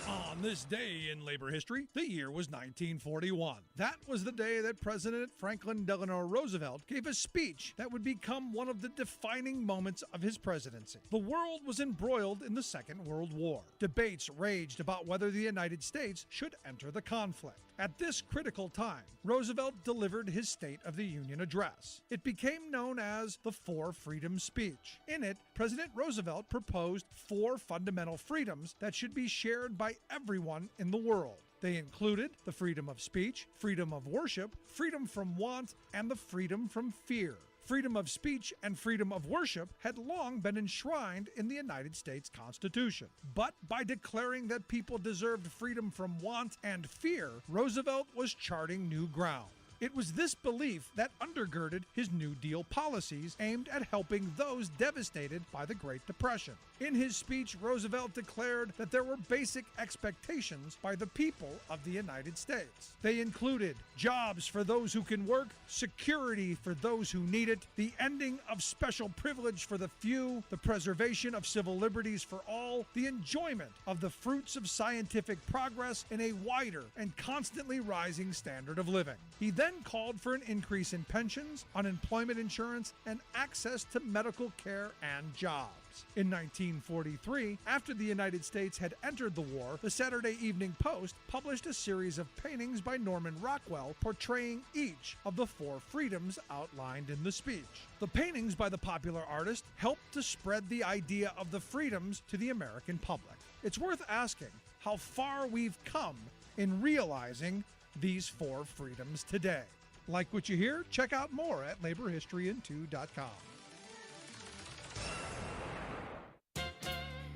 On this day in labor history, the year was 1941. That was the day that President Franklin Delano Roosevelt gave a speech that would become one of the defining moments of his presidency. The world was embroiled in the Second World War. Debates raged about whether the United States should enter the conflict. At this critical time, Roosevelt delivered his State of the Union address. It became known as the Four Freedoms Speech. In it, President Roosevelt proposed 4 fundamental freedoms that should be shared by everyone in the world. They included the freedom of speech, freedom of worship, freedom from want, and the freedom from fear. Freedom of speech and freedom of worship had long been enshrined in the United States Constitution. But by declaring that people deserved freedom from want and fear, Roosevelt was charting new ground. It was this belief that undergirded his New Deal policies aimed at helping those devastated by the Great Depression. In his speech, Roosevelt declared that there were basic expectations by the people of the United States. They included jobs for those who can work, security for those who need it, the ending of special privilege for the few, the preservation of civil liberties for all, the enjoyment of the fruits of scientific progress in a wider and constantly rising standard of living. He then called for an increase in pensions, unemployment insurance, and access to medical care and jobs. In 1943, after the United States had entered the war, the Saturday Evening Post published a series of paintings by Norman Rockwell portraying each of the 4 freedoms outlined in the speech. The paintings by the popular artist helped to spread the idea of the freedoms to the American public. It's worth asking how far we've come in realizing these 4 freedoms today. Like what you hear? Check out more at laborhistoryin2.com.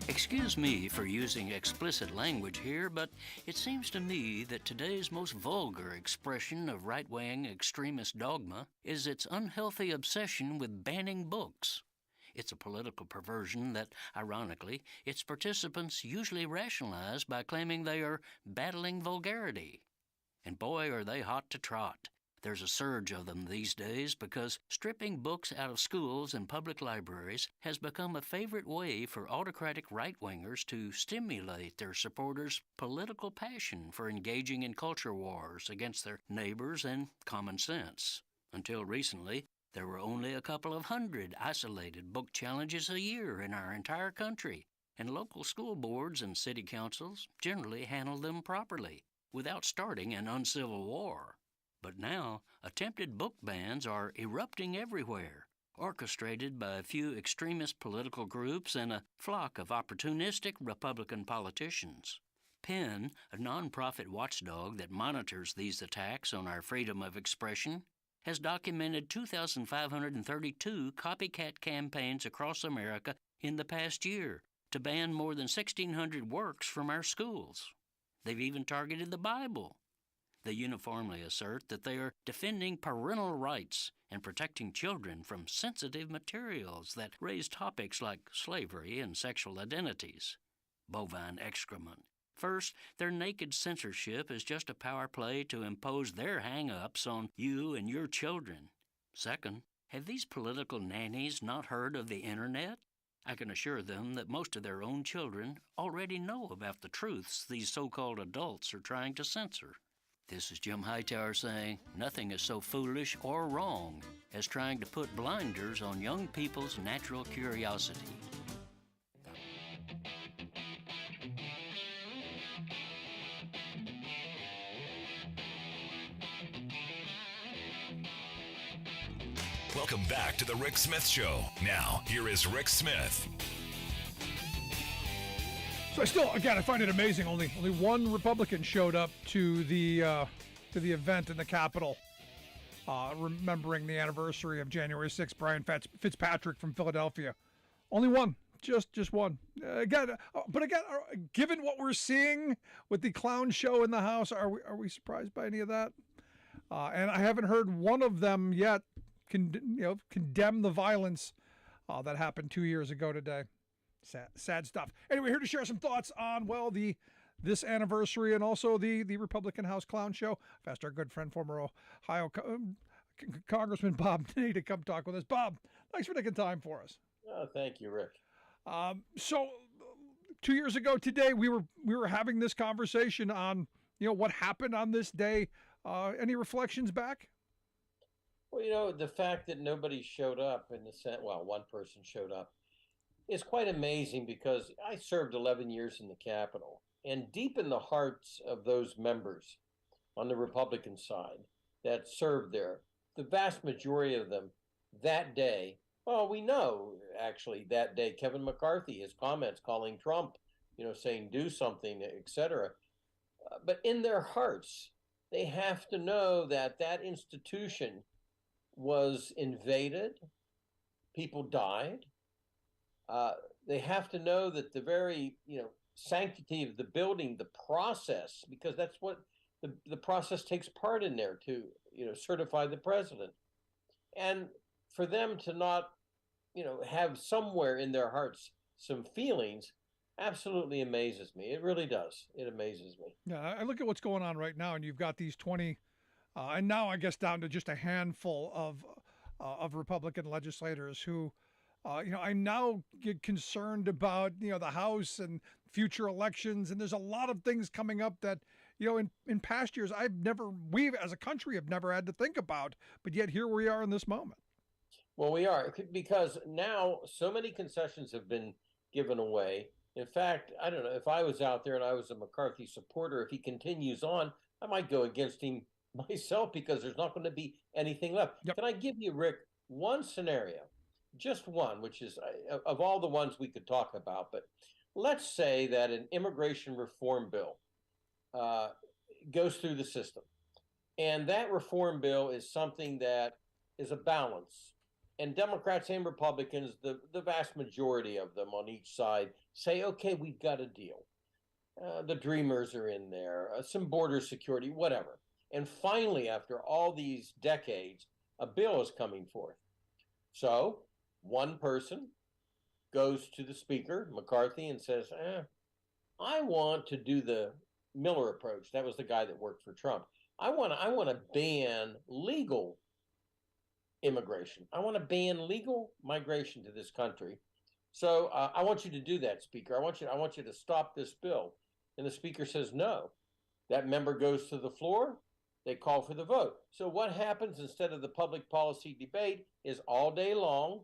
Excuse me for using explicit language here, but it seems to me that today's most vulgar expression of right-wing extremist dogma is its unhealthy obsession with banning books. It's a political perversion that, ironically, its participants usually rationalize by claiming they are battling vulgarity. And boy, are they hot to trot. There's a surge of them these days because stripping books out of schools and public libraries has become a favorite way for autocratic right-wingers to stimulate their supporters' political passion for engaging in culture wars against their neighbors and common sense. Until recently, there were only a couple of hundred isolated book challenges a year in our entire country, and local school boards and city councils generally handled them properly, without starting an uncivil war. But now, attempted book bans are erupting everywhere, orchestrated by a few extremist political groups and a flock of opportunistic Republican politicians. PEN, a nonprofit watchdog that monitors these attacks on our freedom of expression, has documented 2,532 copycat campaigns across America in the past year to ban more than 1,600 works from our schools. They've even targeted the Bible. They uniformly assert that they are defending parental rights and protecting children from sensitive materials that raise topics like slavery and sexual identities. Bovine excrement. First, their naked censorship is just a power play to impose their hang-ups on you and your children. Second, have these political nannies not heard of the Internet? I can assure them that most of their own children already know about the truths these so-called adults are trying to censor. This is Jim Hightower saying nothing is so foolish or wrong as trying to put blinders on young people's natural curiosity. Welcome back to the Rick Smith Show. Now, here is Rick Smith. So I find it amazing. Only one Republican showed up to the event in the Capitol, remembering the anniversary of January 6th. Brian Fitzpatrick from Philadelphia. Only one. Just one. But again, given what we're seeing with the clown show in the House, are we surprised by any of that? And I haven't heard one of them yet condemn the violence that happened 2 years ago today. Sad stuff. Anyway, here to share some thoughts on this anniversary and also the Republican House clown show. I've asked our good friend, former Ohio Congressman Bob Ney to come talk with us. Bob, thanks for taking time for us. Oh, thank you, Rick. So 2 years ago today, we were having this conversation on what happened on this day. Any reflections back? Well, the fact that nobody showed up in the Senate, well, one person showed up, is quite amazing because I served 11 years in the Capitol, and deep in the hearts of those members on the Republican side that served there, the vast majority of them that day, well, we know actually that day, Kevin McCarthy, his comments calling Trump, saying do something, etc. But in their hearts, they have to know that that institution was invaded, people died. They have to know that the very, sanctity of the building, the process, because that's what the process takes part in there to, certify the president. And for them to not, have somewhere in their hearts some feelings absolutely amazes me. It really does. It amazes me. Yeah, I look at what's going on right now, and you've got these 20, and now I guess down to just a handful of Republican legislators who, I now get concerned about, the House and future elections, and there's a lot of things coming up that, in past years we as a country have never had to think about, but yet here we are in this moment. Well, we are, because now so many concessions have been given away. In fact, I don't know, if I was out there and I was a McCarthy supporter, if he continues on, I might go against him myself because there's not going to be anything left. Yep. Can I give you, Rick, one scenario, just one, which is of all the ones we could talk about, but let's say that an immigration reform bill goes through the system. And that reform bill is something that is a balance. And Democrats and Republicans, the vast majority of them on each side, say, okay, we've got a deal. The Dreamers are in there, some border security, whatever. And finally, after all these decades, a bill is coming forth. So one person goes to the Speaker, McCarthy, and says, I want to do the Miller approach. That was the guy that worked for Trump. I want to ban legal immigration. I want to ban legal migration to this country. So I want you to do that, Speaker. I want you to stop this bill. And the Speaker says no. That member goes to the floor. They call for the vote. So what happens instead of the public policy debate is all day long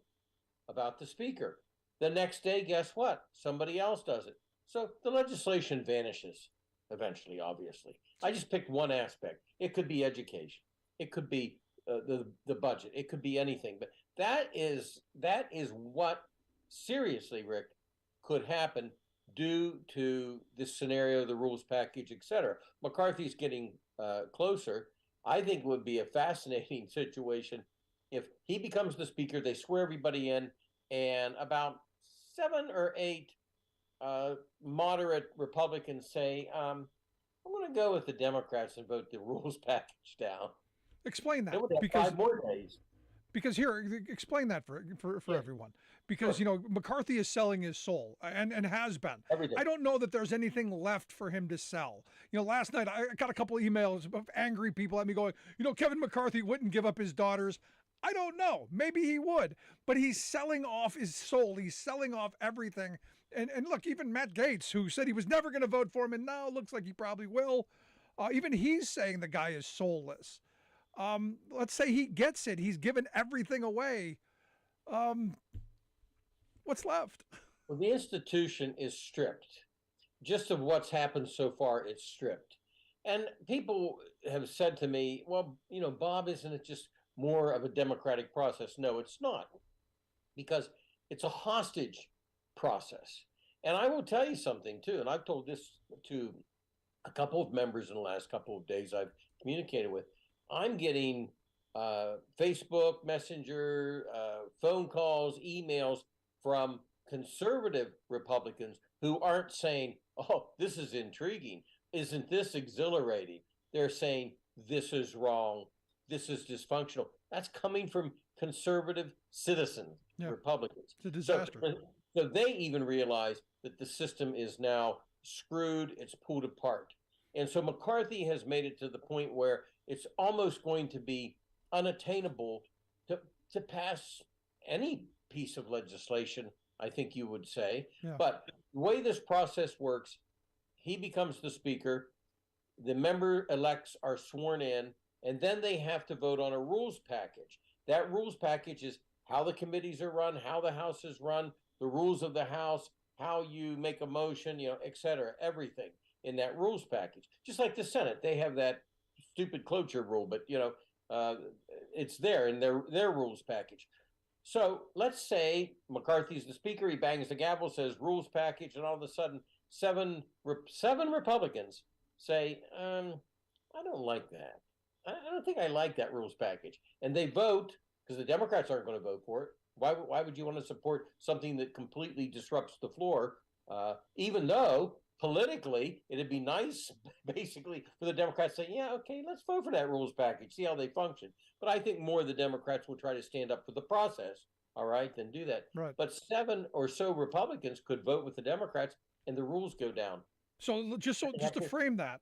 about the Speaker. The next day, guess what? Somebody else does it. So the legislation vanishes eventually, obviously. I just picked one aspect. It could be education. It could be the budget. It could be anything. But that is what seriously, Rick, could happen due to this scenario, the rules package, et cetera. McCarthy's getting closer. I think it would be a fascinating situation if he becomes the Speaker, they swear everybody in, and about 7 or 8 moderate Republicans say, I'm going to go with the Democrats and vote the rules package down. Explain that. Because 5 more days. Because explain that for everyone. Because, McCarthy is selling his soul and has been. I don't know that there's anything left for him to sell. Last night I got a couple of emails of angry people at me going, Kevin McCarthy wouldn't give up his daughters. I don't know. Maybe he would. But he's selling off his soul. He's selling off everything. And look, even Matt Gaetz, who said he was never going to vote for him, and now it looks like he probably will, even he's saying the guy is soulless. Let's say he gets it. He's given everything away. What's left? Well, the institution is stripped. Just of what's happened so far, it's stripped. And people have said to me, well, Bob, isn't it just more of a democratic process? No, it's not. Because it's a hostage process. And I will tell you something, too, and I've told this to a couple of members in the last couple of days I've communicated with. I'm getting Facebook, Messenger, phone calls, emails from conservative Republicans who aren't saying, oh, this is intriguing. Isn't this exhilarating? They're saying, this is wrong. This is dysfunctional. That's coming from conservative citizens, Republicans. It's a disaster. So they even realize that the system is now screwed. It's pulled apart. And so McCarthy has made it to the point where it's almost going to be unattainable to pass any piece of legislation, I think you would say. Yeah. But the way this process works, he becomes the speaker, the member-elects are sworn in, and then they have to vote on a rules package. That rules package is how the committees are run, how the House is run, the rules of the House, how you make a motion, et cetera, everything in that rules package. Just like the Senate, they have that stupid cloture rule, but it's there in their rules package. So let's say McCarthy's the speaker, he bangs the gavel, says rules package, and all of a sudden seven Republicans say, I don't like that. I don't think I like that rules package. And they vote, because the Democrats aren't going to vote for it. Why would you want to support something that completely disrupts the floor, even though politically it'd be nice, basically, for the Democrats to say, yeah, okay, let's vote for that rules package, see how they function. But I think more of the Democrats will try to stand up for the process, all right, than do that. Right. But 7 or so Republicans could vote with the Democrats, and the rules go down. So just to frame that,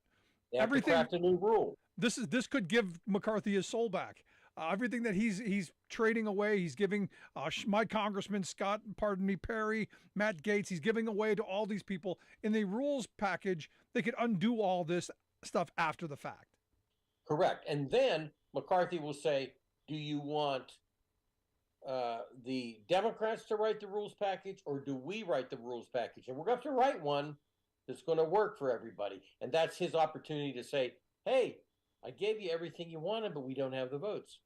everything, craft a new rule. This could give McCarthy his soul back. Everything that he's trading away, he's giving my congressman Perry, Matt Gaetz, he's giving away to all these people in the rules package. They could undo all this stuff after the fact. Correct. And then McCarthy will say, do you want the Democrats to write the rules package, or do we write the rules package? And we're going to have to write one that's going to work for everybody. And that's his opportunity to say, hey, I gave you everything you wanted, but we don't have the votes.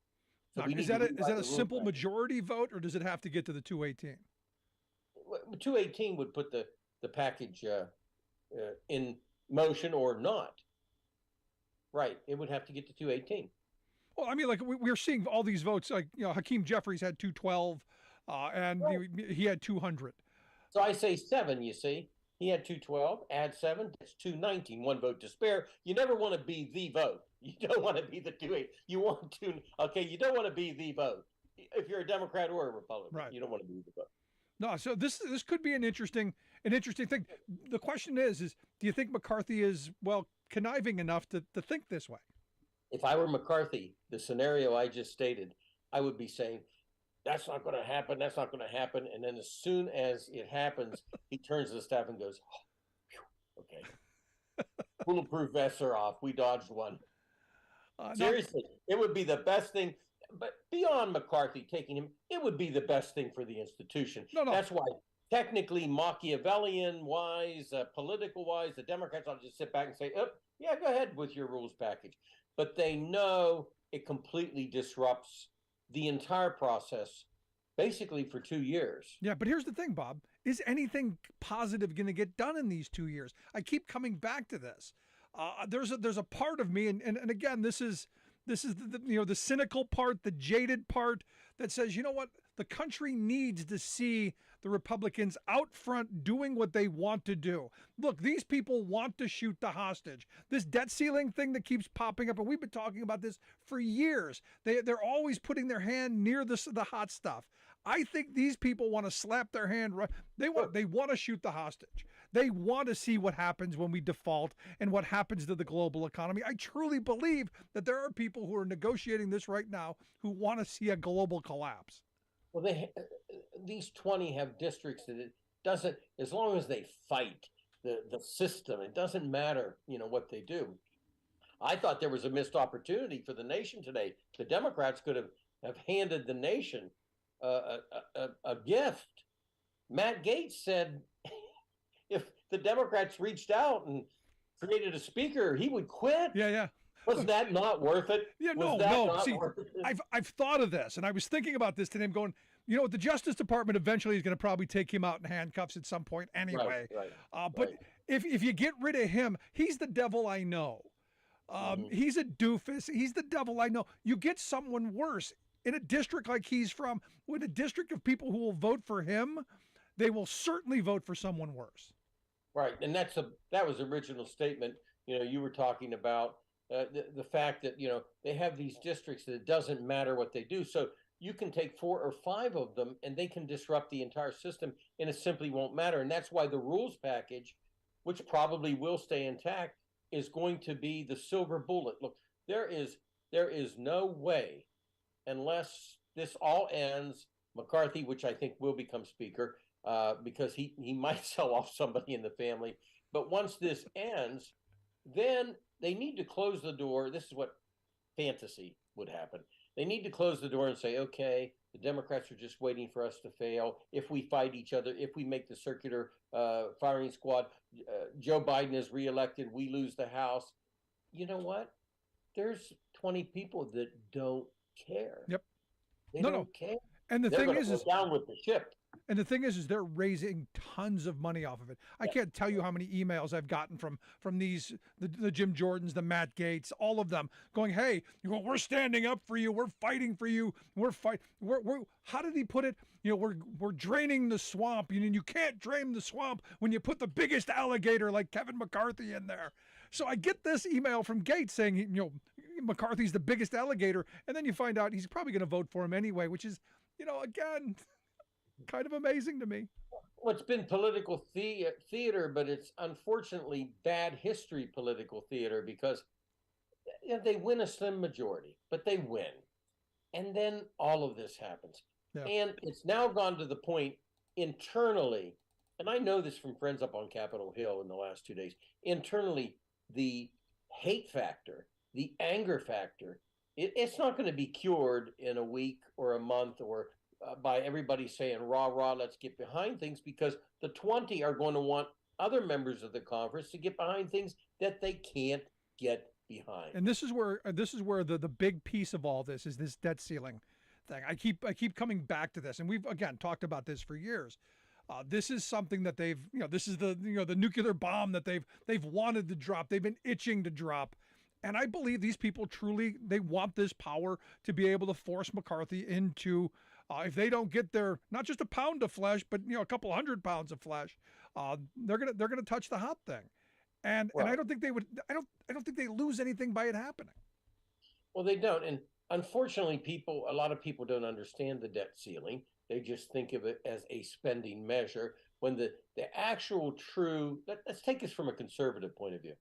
So now, is that a simple majority vote, or does it have to get to the 218? 218 would put the package in motion or not. Right. It would have to get to 218. Well, I mean, like we're seeing all these votes. Like, Hakeem Jeffries had 212, and he had 200. So I say 7. You see, he had 212. Add 7. That's 219. 1 vote to spare. You never want to be the vote. You don't want to be the 28. You want to. Okay, you don't want to be the vote. If you're a Democrat or a Republican, right, you don't want to be the vote. No, so this could be an interesting thing. The question is do you think McCarthy is conniving enough to think this way? If I were McCarthy, the scenario I just stated, I would be saying, that's not going to happen. That's not going to happen. And then as soon as it happens, he turns to the staff and goes, oh, phew, okay. Bulletproof vests are off. We dodged one. Seriously, it would be the best thing. But beyond McCarthy taking him, it would be the best thing for the institution. No. That's why technically Machiavellian-wise, political-wise, the Democrats ought to just sit back and say, oh, yeah, go ahead with your rules package. But they know it completely disrupts the entire process basically for 2 years. Yeah, but here's the thing, Bob. Is anything positive going to get done in these 2 years? I keep coming back to this. There's a part of me, and again, this is the cynical part, the jaded part that says, you know what? The country needs to see the Republicans out front doing what they want to do. Look, these people want to shoot the hostage. This debt ceiling thing that keeps popping up, and we've been talking about this for years. They're always putting their hand near the hot stuff. I think these people want to slap their hand. They want to shoot the hostage. They want to see what happens when we default and what happens to the global economy. I truly believe that there are people who are negotiating this right now who want to see a global collapse. Well, these 20 have districts that it doesn't, as long as they fight the system, it doesn't matter, what they do. I thought there was a missed opportunity for the nation today. The Democrats could have handed the nation a gift. Matt Gaetz said if the Democrats reached out and created a speaker, he would quit. Yeah. Was that not worth it? Yeah, no. See, I've thought of this, and I was thinking about this today. I'm going, the Justice Department eventually is going to probably take him out in handcuffs at some point anyway. Right. But if you get rid of him, he's the devil I know. He's a doofus. He's the devil I know. You get someone worse in a district like he's from, with a district of people who will vote for him. they will certainly vote for someone worse. Right, and that was the original statement. You were talking about the fact that they have these districts that it doesn't matter what they do. So you can take 4 or 5 of them, and they can disrupt the entire system, and it simply won't matter. And that's why the rules package, which probably will stay intact, is going to be the silver bullet. Look, there is no way, unless this all ends, McCarthy, which I think will become Speaker, because he might sell off somebody in the family. But once this ends, then they need to close the door. This is what fantasy would happen. They need to close the door and say, okay, the Democrats are just waiting for us to fail. If we fight each other, if we make the circular firing squad, Joe Biden is reelected, we lose the House. You know what? There's 20 people that don't care. Yep. They don't care. And the They're thing is down with the ship. And the thing is they're raising tons of money off of it. I can't tell you how many emails I've gotten from these the Jim Jordans, the Matt Gaetz, all of them going, "Hey, we're standing up for you. We're fighting for you. We're how did he put it? We're draining the swamp. You can't drain the swamp when you put the biggest alligator like Kevin McCarthy in there." So I get this email from Gaetz saying, McCarthy's the biggest alligator, and then you find out he's probably going to vote for him anyway, which is, again, kind of amazing to me. Well, it's been political theater, but it's unfortunately bad history political theater, because they win a slim majority, but they win. And then all of this happens. Yeah. And it's now gone to the point internally, and I know this from friends up on Capitol Hill in the last 2 days, internally, the hate factor, the anger factor, it's not going to be cured in a week or a month or by everybody saying, rah, rah, let's get behind things, because the 20 are going to want other members of the conference to get behind things that they can't get behind. And this is where the big piece of all this is this debt ceiling thing. I keep coming back to this, and we've again talked about this for years. This is something that they've, this is the nuclear bomb that they've wanted to drop. They've been itching to drop. And I believe these people truly, they want this power to be able to force McCarthy into, if they don't get their, not just a pound of flesh, but a couple 100 pounds of flesh, they're gonna touch the hot thing. And I don't think they would. I don't think they lose anything by it happening. Well, they don't. And unfortunately, a lot of people don't understand the debt ceiling. They just think of it as a spending measure, when the actual true, let's take this from a conservative point of view.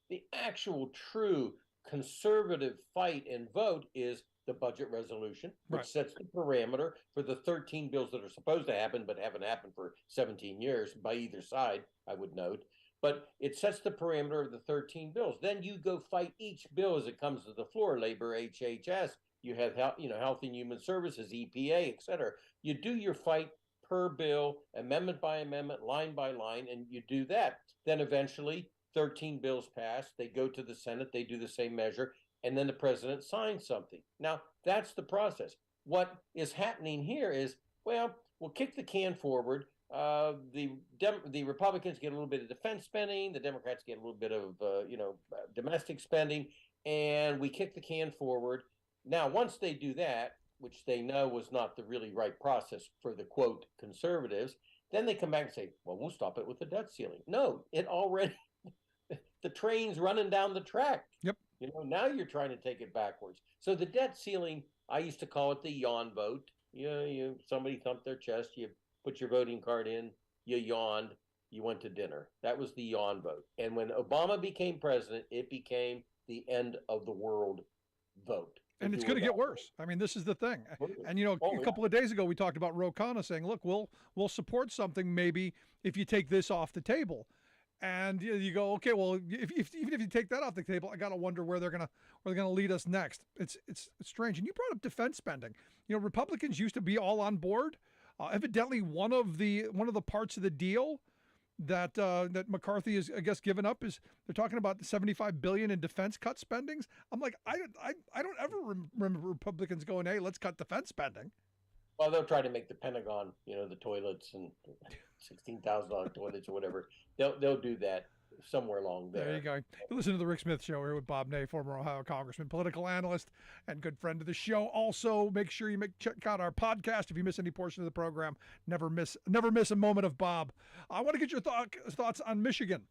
The actual true conservative fight and vote is the budget resolution, which sets the parameter for the 13 bills that are supposed to happen but haven't happened for 17 years by either side, I would note. But it sets the parameter of the 13 bills. Then you go fight each bill as it comes to the floor, labor, HHS, you have Health and Human Services, EPA, et cetera. You do your fight per bill, amendment by amendment, line by line, and you do that. Then eventually 13 bills pass, they go to the Senate, they do the same measure, and then the president signs something. Now, that's the process. What is happening here is, well, we'll kick the can forward. The Republicans get a little bit of defense spending, the Democrats get a little bit of domestic spending, and we kick the can forward. Now, once they do that, which they know was not the really right process for the quote conservatives, then they come back and say, well, we'll stop it with the debt ceiling. No, it already the train's running down the track. Yep. Now you're trying to take it backwards. So the debt ceiling, I used to call it the yawn vote. Somebody thumped their chest, you put your voting card in, you yawned, you went to dinner. That was the yawn vote. And when Obama became president, it became the end of the world vote. And it's going to get worse. I mean, this is the thing. And, a couple of days ago, we talked about Ro Khanna saying, look, we'll support something maybe if you take this off the table. And you go, okay, well, even if you take that off the table, I got to wonder where they're gonna lead us next. It's strange. And you brought up defense spending. Republicans used to be all on board. Evidently, one of the parts of the deal that McCarthy is, I guess, given up is they're talking about the $75 billion in defense cut spendings. I'm like, I don't ever remember Republicans going, hey, let's cut defense spending. Well, they'll try to make the Pentagon, the toilets and $16,000 toilets or whatever. They'll do that. somewhere along there. There you go. You listen to the Rick Smith Show here with Bob Ney, former Ohio congressman, political analyst, and good friend of the show. Also, make sure you check out our podcast. If you miss any portion of the program, never miss a moment of Bob. I want to get your thoughts on Michigan.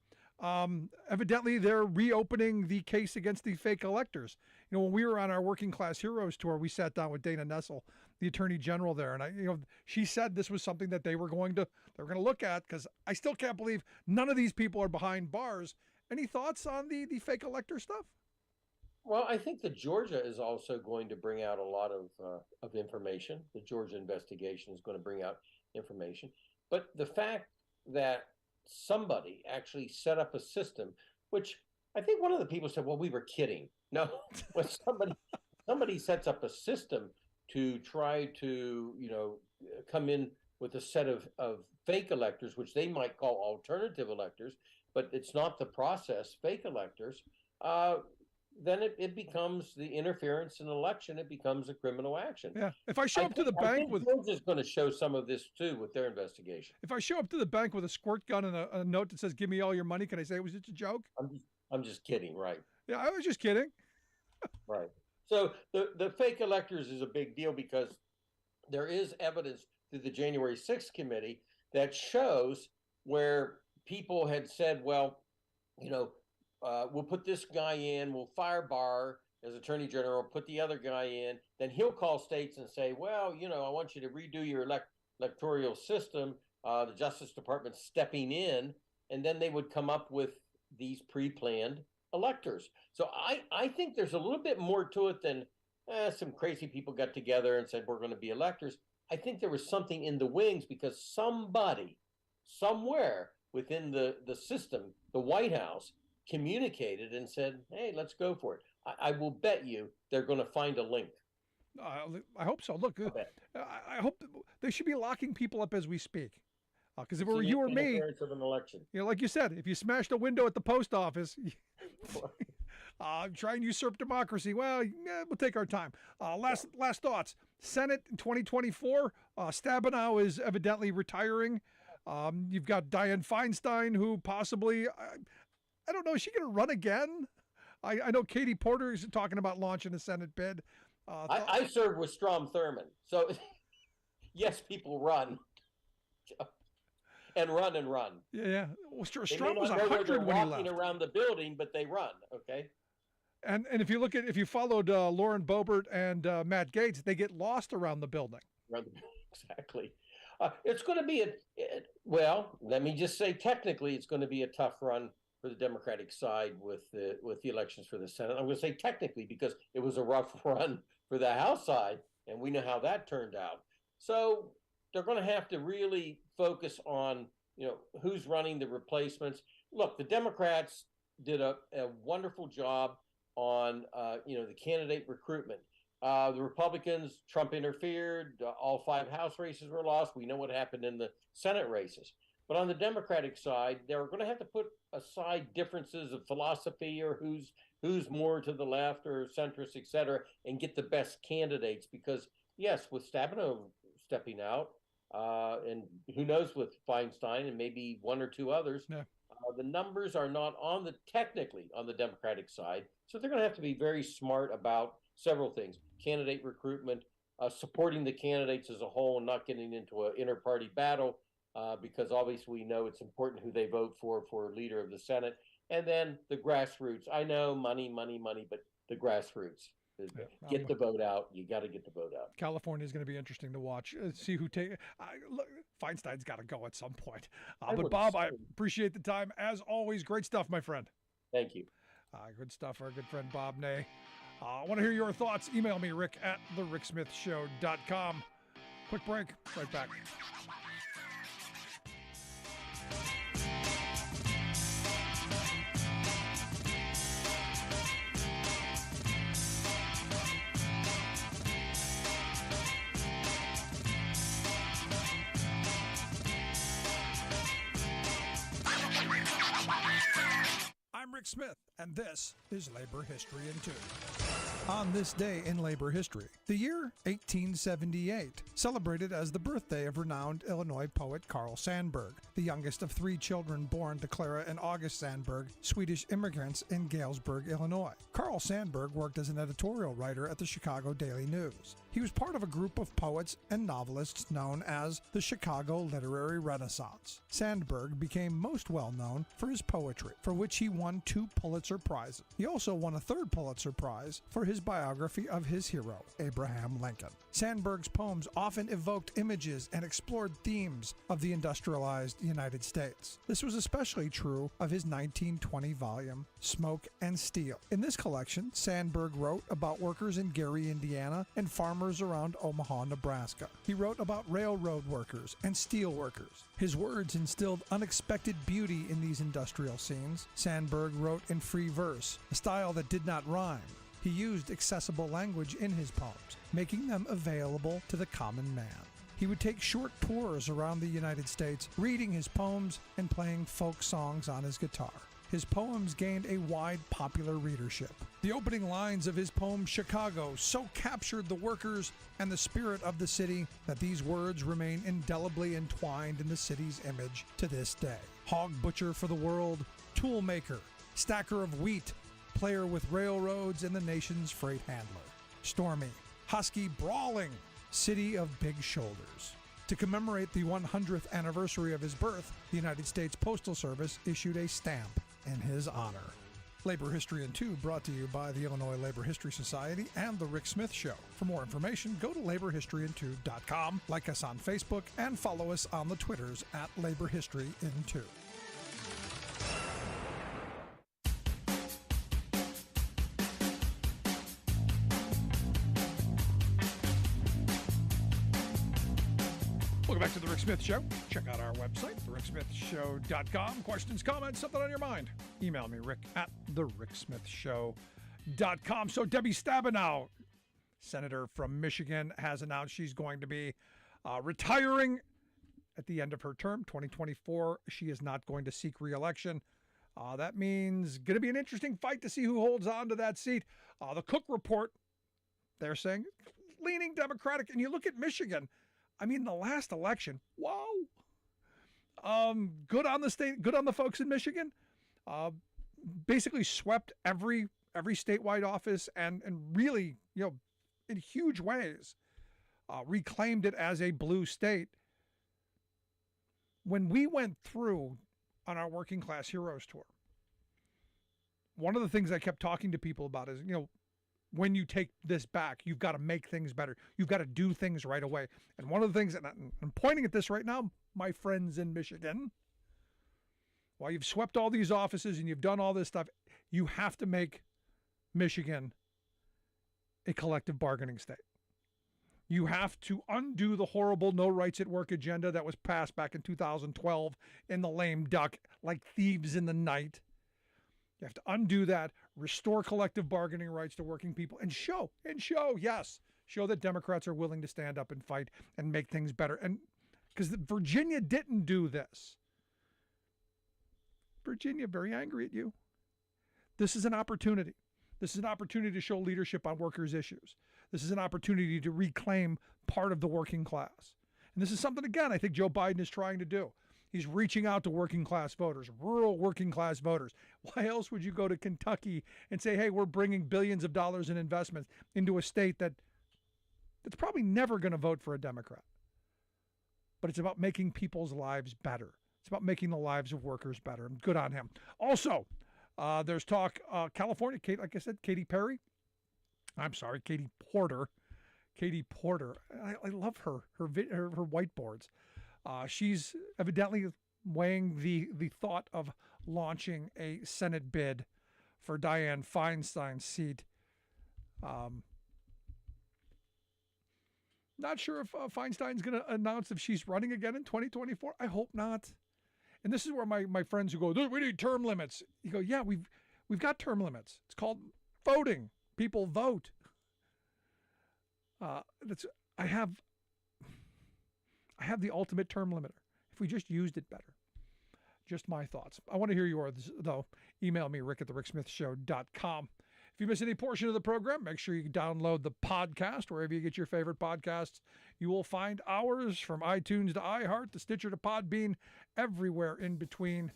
Evidently, they're reopening the case against the fake electors. You know, when we were on our Working Class Heroes tour, we sat down with Dana Nessel, the Attorney General there, and she said this was something that they were going to look at, because I still can't believe none of these people are behind bars. Any thoughts on the fake elector stuff? Well, I think that Georgia is also going to bring out a lot of information. The Georgia investigation is going to bring out information, but the fact that somebody actually set up a system, which I think one of the people said, well, we were kidding. No, when somebody sets up a system to try to, come in with a set of fake electors, which they might call alternative electors, but it's not the process, fake electors, then it becomes the interference in an election. It becomes a criminal action. Yeah. If I show up to the bank with... Georgia's going to show some of this, too, with their investigation. If I show up to the bank with a squirt gun and a note that says, give me all your money, can I say it was just a joke? I'm just kidding, right? Yeah, I was just kidding. Right. So the fake electors is a big deal because there is evidence through the January 6th committee that shows where people had said, well, we'll put this guy in, we'll fire Barr as Attorney General, put the other guy in, then he'll call states and say, well, I want you to redo your electoral system, the Justice Department stepping in, and then they would come up with these pre-planned electors. So I think there's a little bit more to it than some crazy people got together and said, we're going to be electors. I think there was something in the wings because somebody, somewhere within the system, the White House, communicated and said, hey, let's go for it. I will bet you they're going to find a link. I hope so. Look, I hope they should be locking people up as we speak. Because if it were you or me, of an election. Like you said, if you smashed a window at the post office, try and usurp democracy. Well, we'll take our time. Last thoughts. Senate in 2024. Stabenow is evidently retiring. You've got Dianne Feinstein, who possibly, I don't know, is she going to run again? I know Katie Porter is talking about launching a Senate bid. I served with Strom Thurmond. So, yes, people run. And run. Yeah. Well, Strom was 100 when he left. Walking around the building, but they run, okay? And if you followed Lauren Boebert and Matt Gaetz, they get lost around the building. Exactly. It's going to be let me just say, technically, it's going to be a tough run for the Democratic side with the elections for the Senate. I'm going to say technically because it was a rough run for the House side, and we know how that turned out. So they're going to have to really focus on, who's running the replacements. Look, the Democrats did a wonderful job on, the candidate recruitment. The Republicans, Trump interfered. All 5 House races were lost. We know what happened in the Senate races. But on the Democratic side, they're going to have to put aside differences of philosophy or who's more to the left or centrist, et cetera, and get the best candidates. Because, yes, with Stabenow stepping out, and who knows with Feinstein and maybe 1 or 2 others, the numbers are not technically on the Democratic side. So they're going to have to be very smart about several things: candidate recruitment, supporting the candidates as a whole, and not getting into an inter-party battle, because obviously we know it's important who they vote for leader of the Senate. And then the grassroots. I know money, but the grassroots. Get the vote out. You got to get the vote out. California is going to be interesting to watch. See who Feinstein's got to go at some point. But Bob, I appreciate the time. As always, great stuff, my friend. Thank you. Good stuff for our good friend Bob Ney. I want to hear your thoughts. Email me, rick@thericksmithshow.com. Quick break. Right back. I'm Rick Smith, and this is Labor History in 2. On this day in labor history, the year 1878, celebrated as the birthday of renowned Illinois poet Carl Sandburg, the youngest of 3 children born to Clara and August Sandburg, Swedish immigrants in Galesburg, Illinois. Carl Sandburg worked as an editorial writer at the Chicago Daily News. He was part of a group of poets and novelists known as the Chicago Literary Renaissance. Sandburg became most well known for his poetry, for which he won 2 Pulitzer Prizes. He also won a 3rd Pulitzer Prize for his biography of his hero, Abraham Lincoln. Sandburg's poems often evoked images and explored themes of the industrialized United States. This was especially true of his 1920 volume, Smoke and Steel. In this collection, Sandburg wrote about workers in Gary, Indiana, and farmers around Omaha, Nebraska. He wrote about railroad workers and steel workers. His words instilled unexpected beauty in these industrial scenes. Sandburg wrote in free verse, a style that did not rhyme. He used accessible language in his poems, making them available to the common man. He would take short tours around the United States, reading his poems and playing folk songs on his guitar. His poems gained a wide popular readership. The opening lines of his poem Chicago so captured the workers and the spirit of the city that these words remain indelibly entwined in the city's image to this day. Hog butcher for the world, tool maker, stacker of wheat, player with railroads and the nation's freight handler. Stormy, husky, brawling, city of big shoulders. To commemorate the 100th anniversary of his birth, the United States Postal Service issued a stamp in his honor. Labor History in 2 brought to you by the Illinois Labor History Society and The Rick Smith Show. For more information, go to laborhistoryin2.com, like us on Facebook, and follow us on the Twitters at Labor History in 2. Welcome back to The Rick Smith Show. Check out our website, thericksmithshow.com. Questions, comments, something on your mind. Email me, rick at thericksmithshow.com. So Debbie Stabenow, senator from Michigan, has announced she's going to be retiring at the end of her term, 2024. She is not going to seek re-election. That means going to be an interesting fight to see who holds on to that seat. The Cook Report, they're saying, leaning Democratic. And you look at Michigan, I mean, the last election, wow. Good on the state, good on the folks in Michigan. Basically swept every statewide office and really, in huge ways, reclaimed it as a blue state. When we went through on our Working Class Heroes tour, one of the things I kept talking to people about is, when you take this back, you've got to make things better. You've got to do things right away. And one of the things, and I'm pointing at this right now, my friends in Michigan, while you've swept all these offices and you've done all this stuff, you have to make Michigan a collective bargaining state. You have to undo the horrible no rights at work agenda that was passed back in 2012 in the lame duck, like thieves in the night. You have to undo that, restore collective bargaining rights to working people, and show that Democrats are willing to stand up and fight and make things better. And because Virginia didn't do this. Virginia, very angry at you. This is an opportunity. This is an opportunity to show leadership on workers' issues. This is an opportunity to reclaim part of the working class. And this is something, again, I think Joe Biden is trying to do. He's reaching out to working class voters, rural working class voters. Why else would you go to Kentucky and say, hey, we're bringing billions of dollars in investments into a state that's probably never going to vote for a Democrat? But it's about making people's lives better. It's about making the lives of workers better. And good on him. Also, there's talk, California, like I said, Katie Porter. Katie Porter. I love her whiteboards. She's evidently weighing the thought of launching a Senate bid for Dianne Feinstein's seat. Not sure if Feinstein's going to announce if she's running again in 2024. I hope not. And this is where my friends who go, we need term limits. You go, yeah, we've got term limits. It's called voting. People vote. I have the ultimate term limiter. If we just used it better. Just my thoughts. I want to hear yours, though. Email me, rick@thericksmithshow.com. If you miss any portion of the program, make sure you download the podcast wherever you get your favorite podcasts. You will find ours from iTunes to iHeart to Stitcher to Podbean, everywhere in between.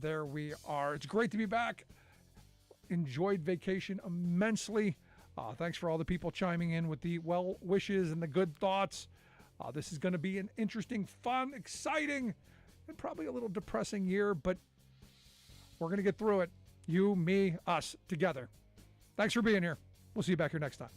There we are. It's great to be back. Enjoyed vacation immensely. Thanks for all the people chiming in with the well wishes and the good thoughts. This is going to be an interesting, fun, exciting, and probably a little depressing year, but we're going to get through it. You, me, us, together. Thanks for being here. We'll see you back here next time.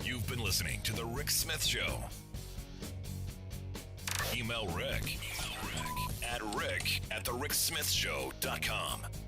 You've been listening to The Rick Smith Show. Email Rick at rick@thericksmithshow.com.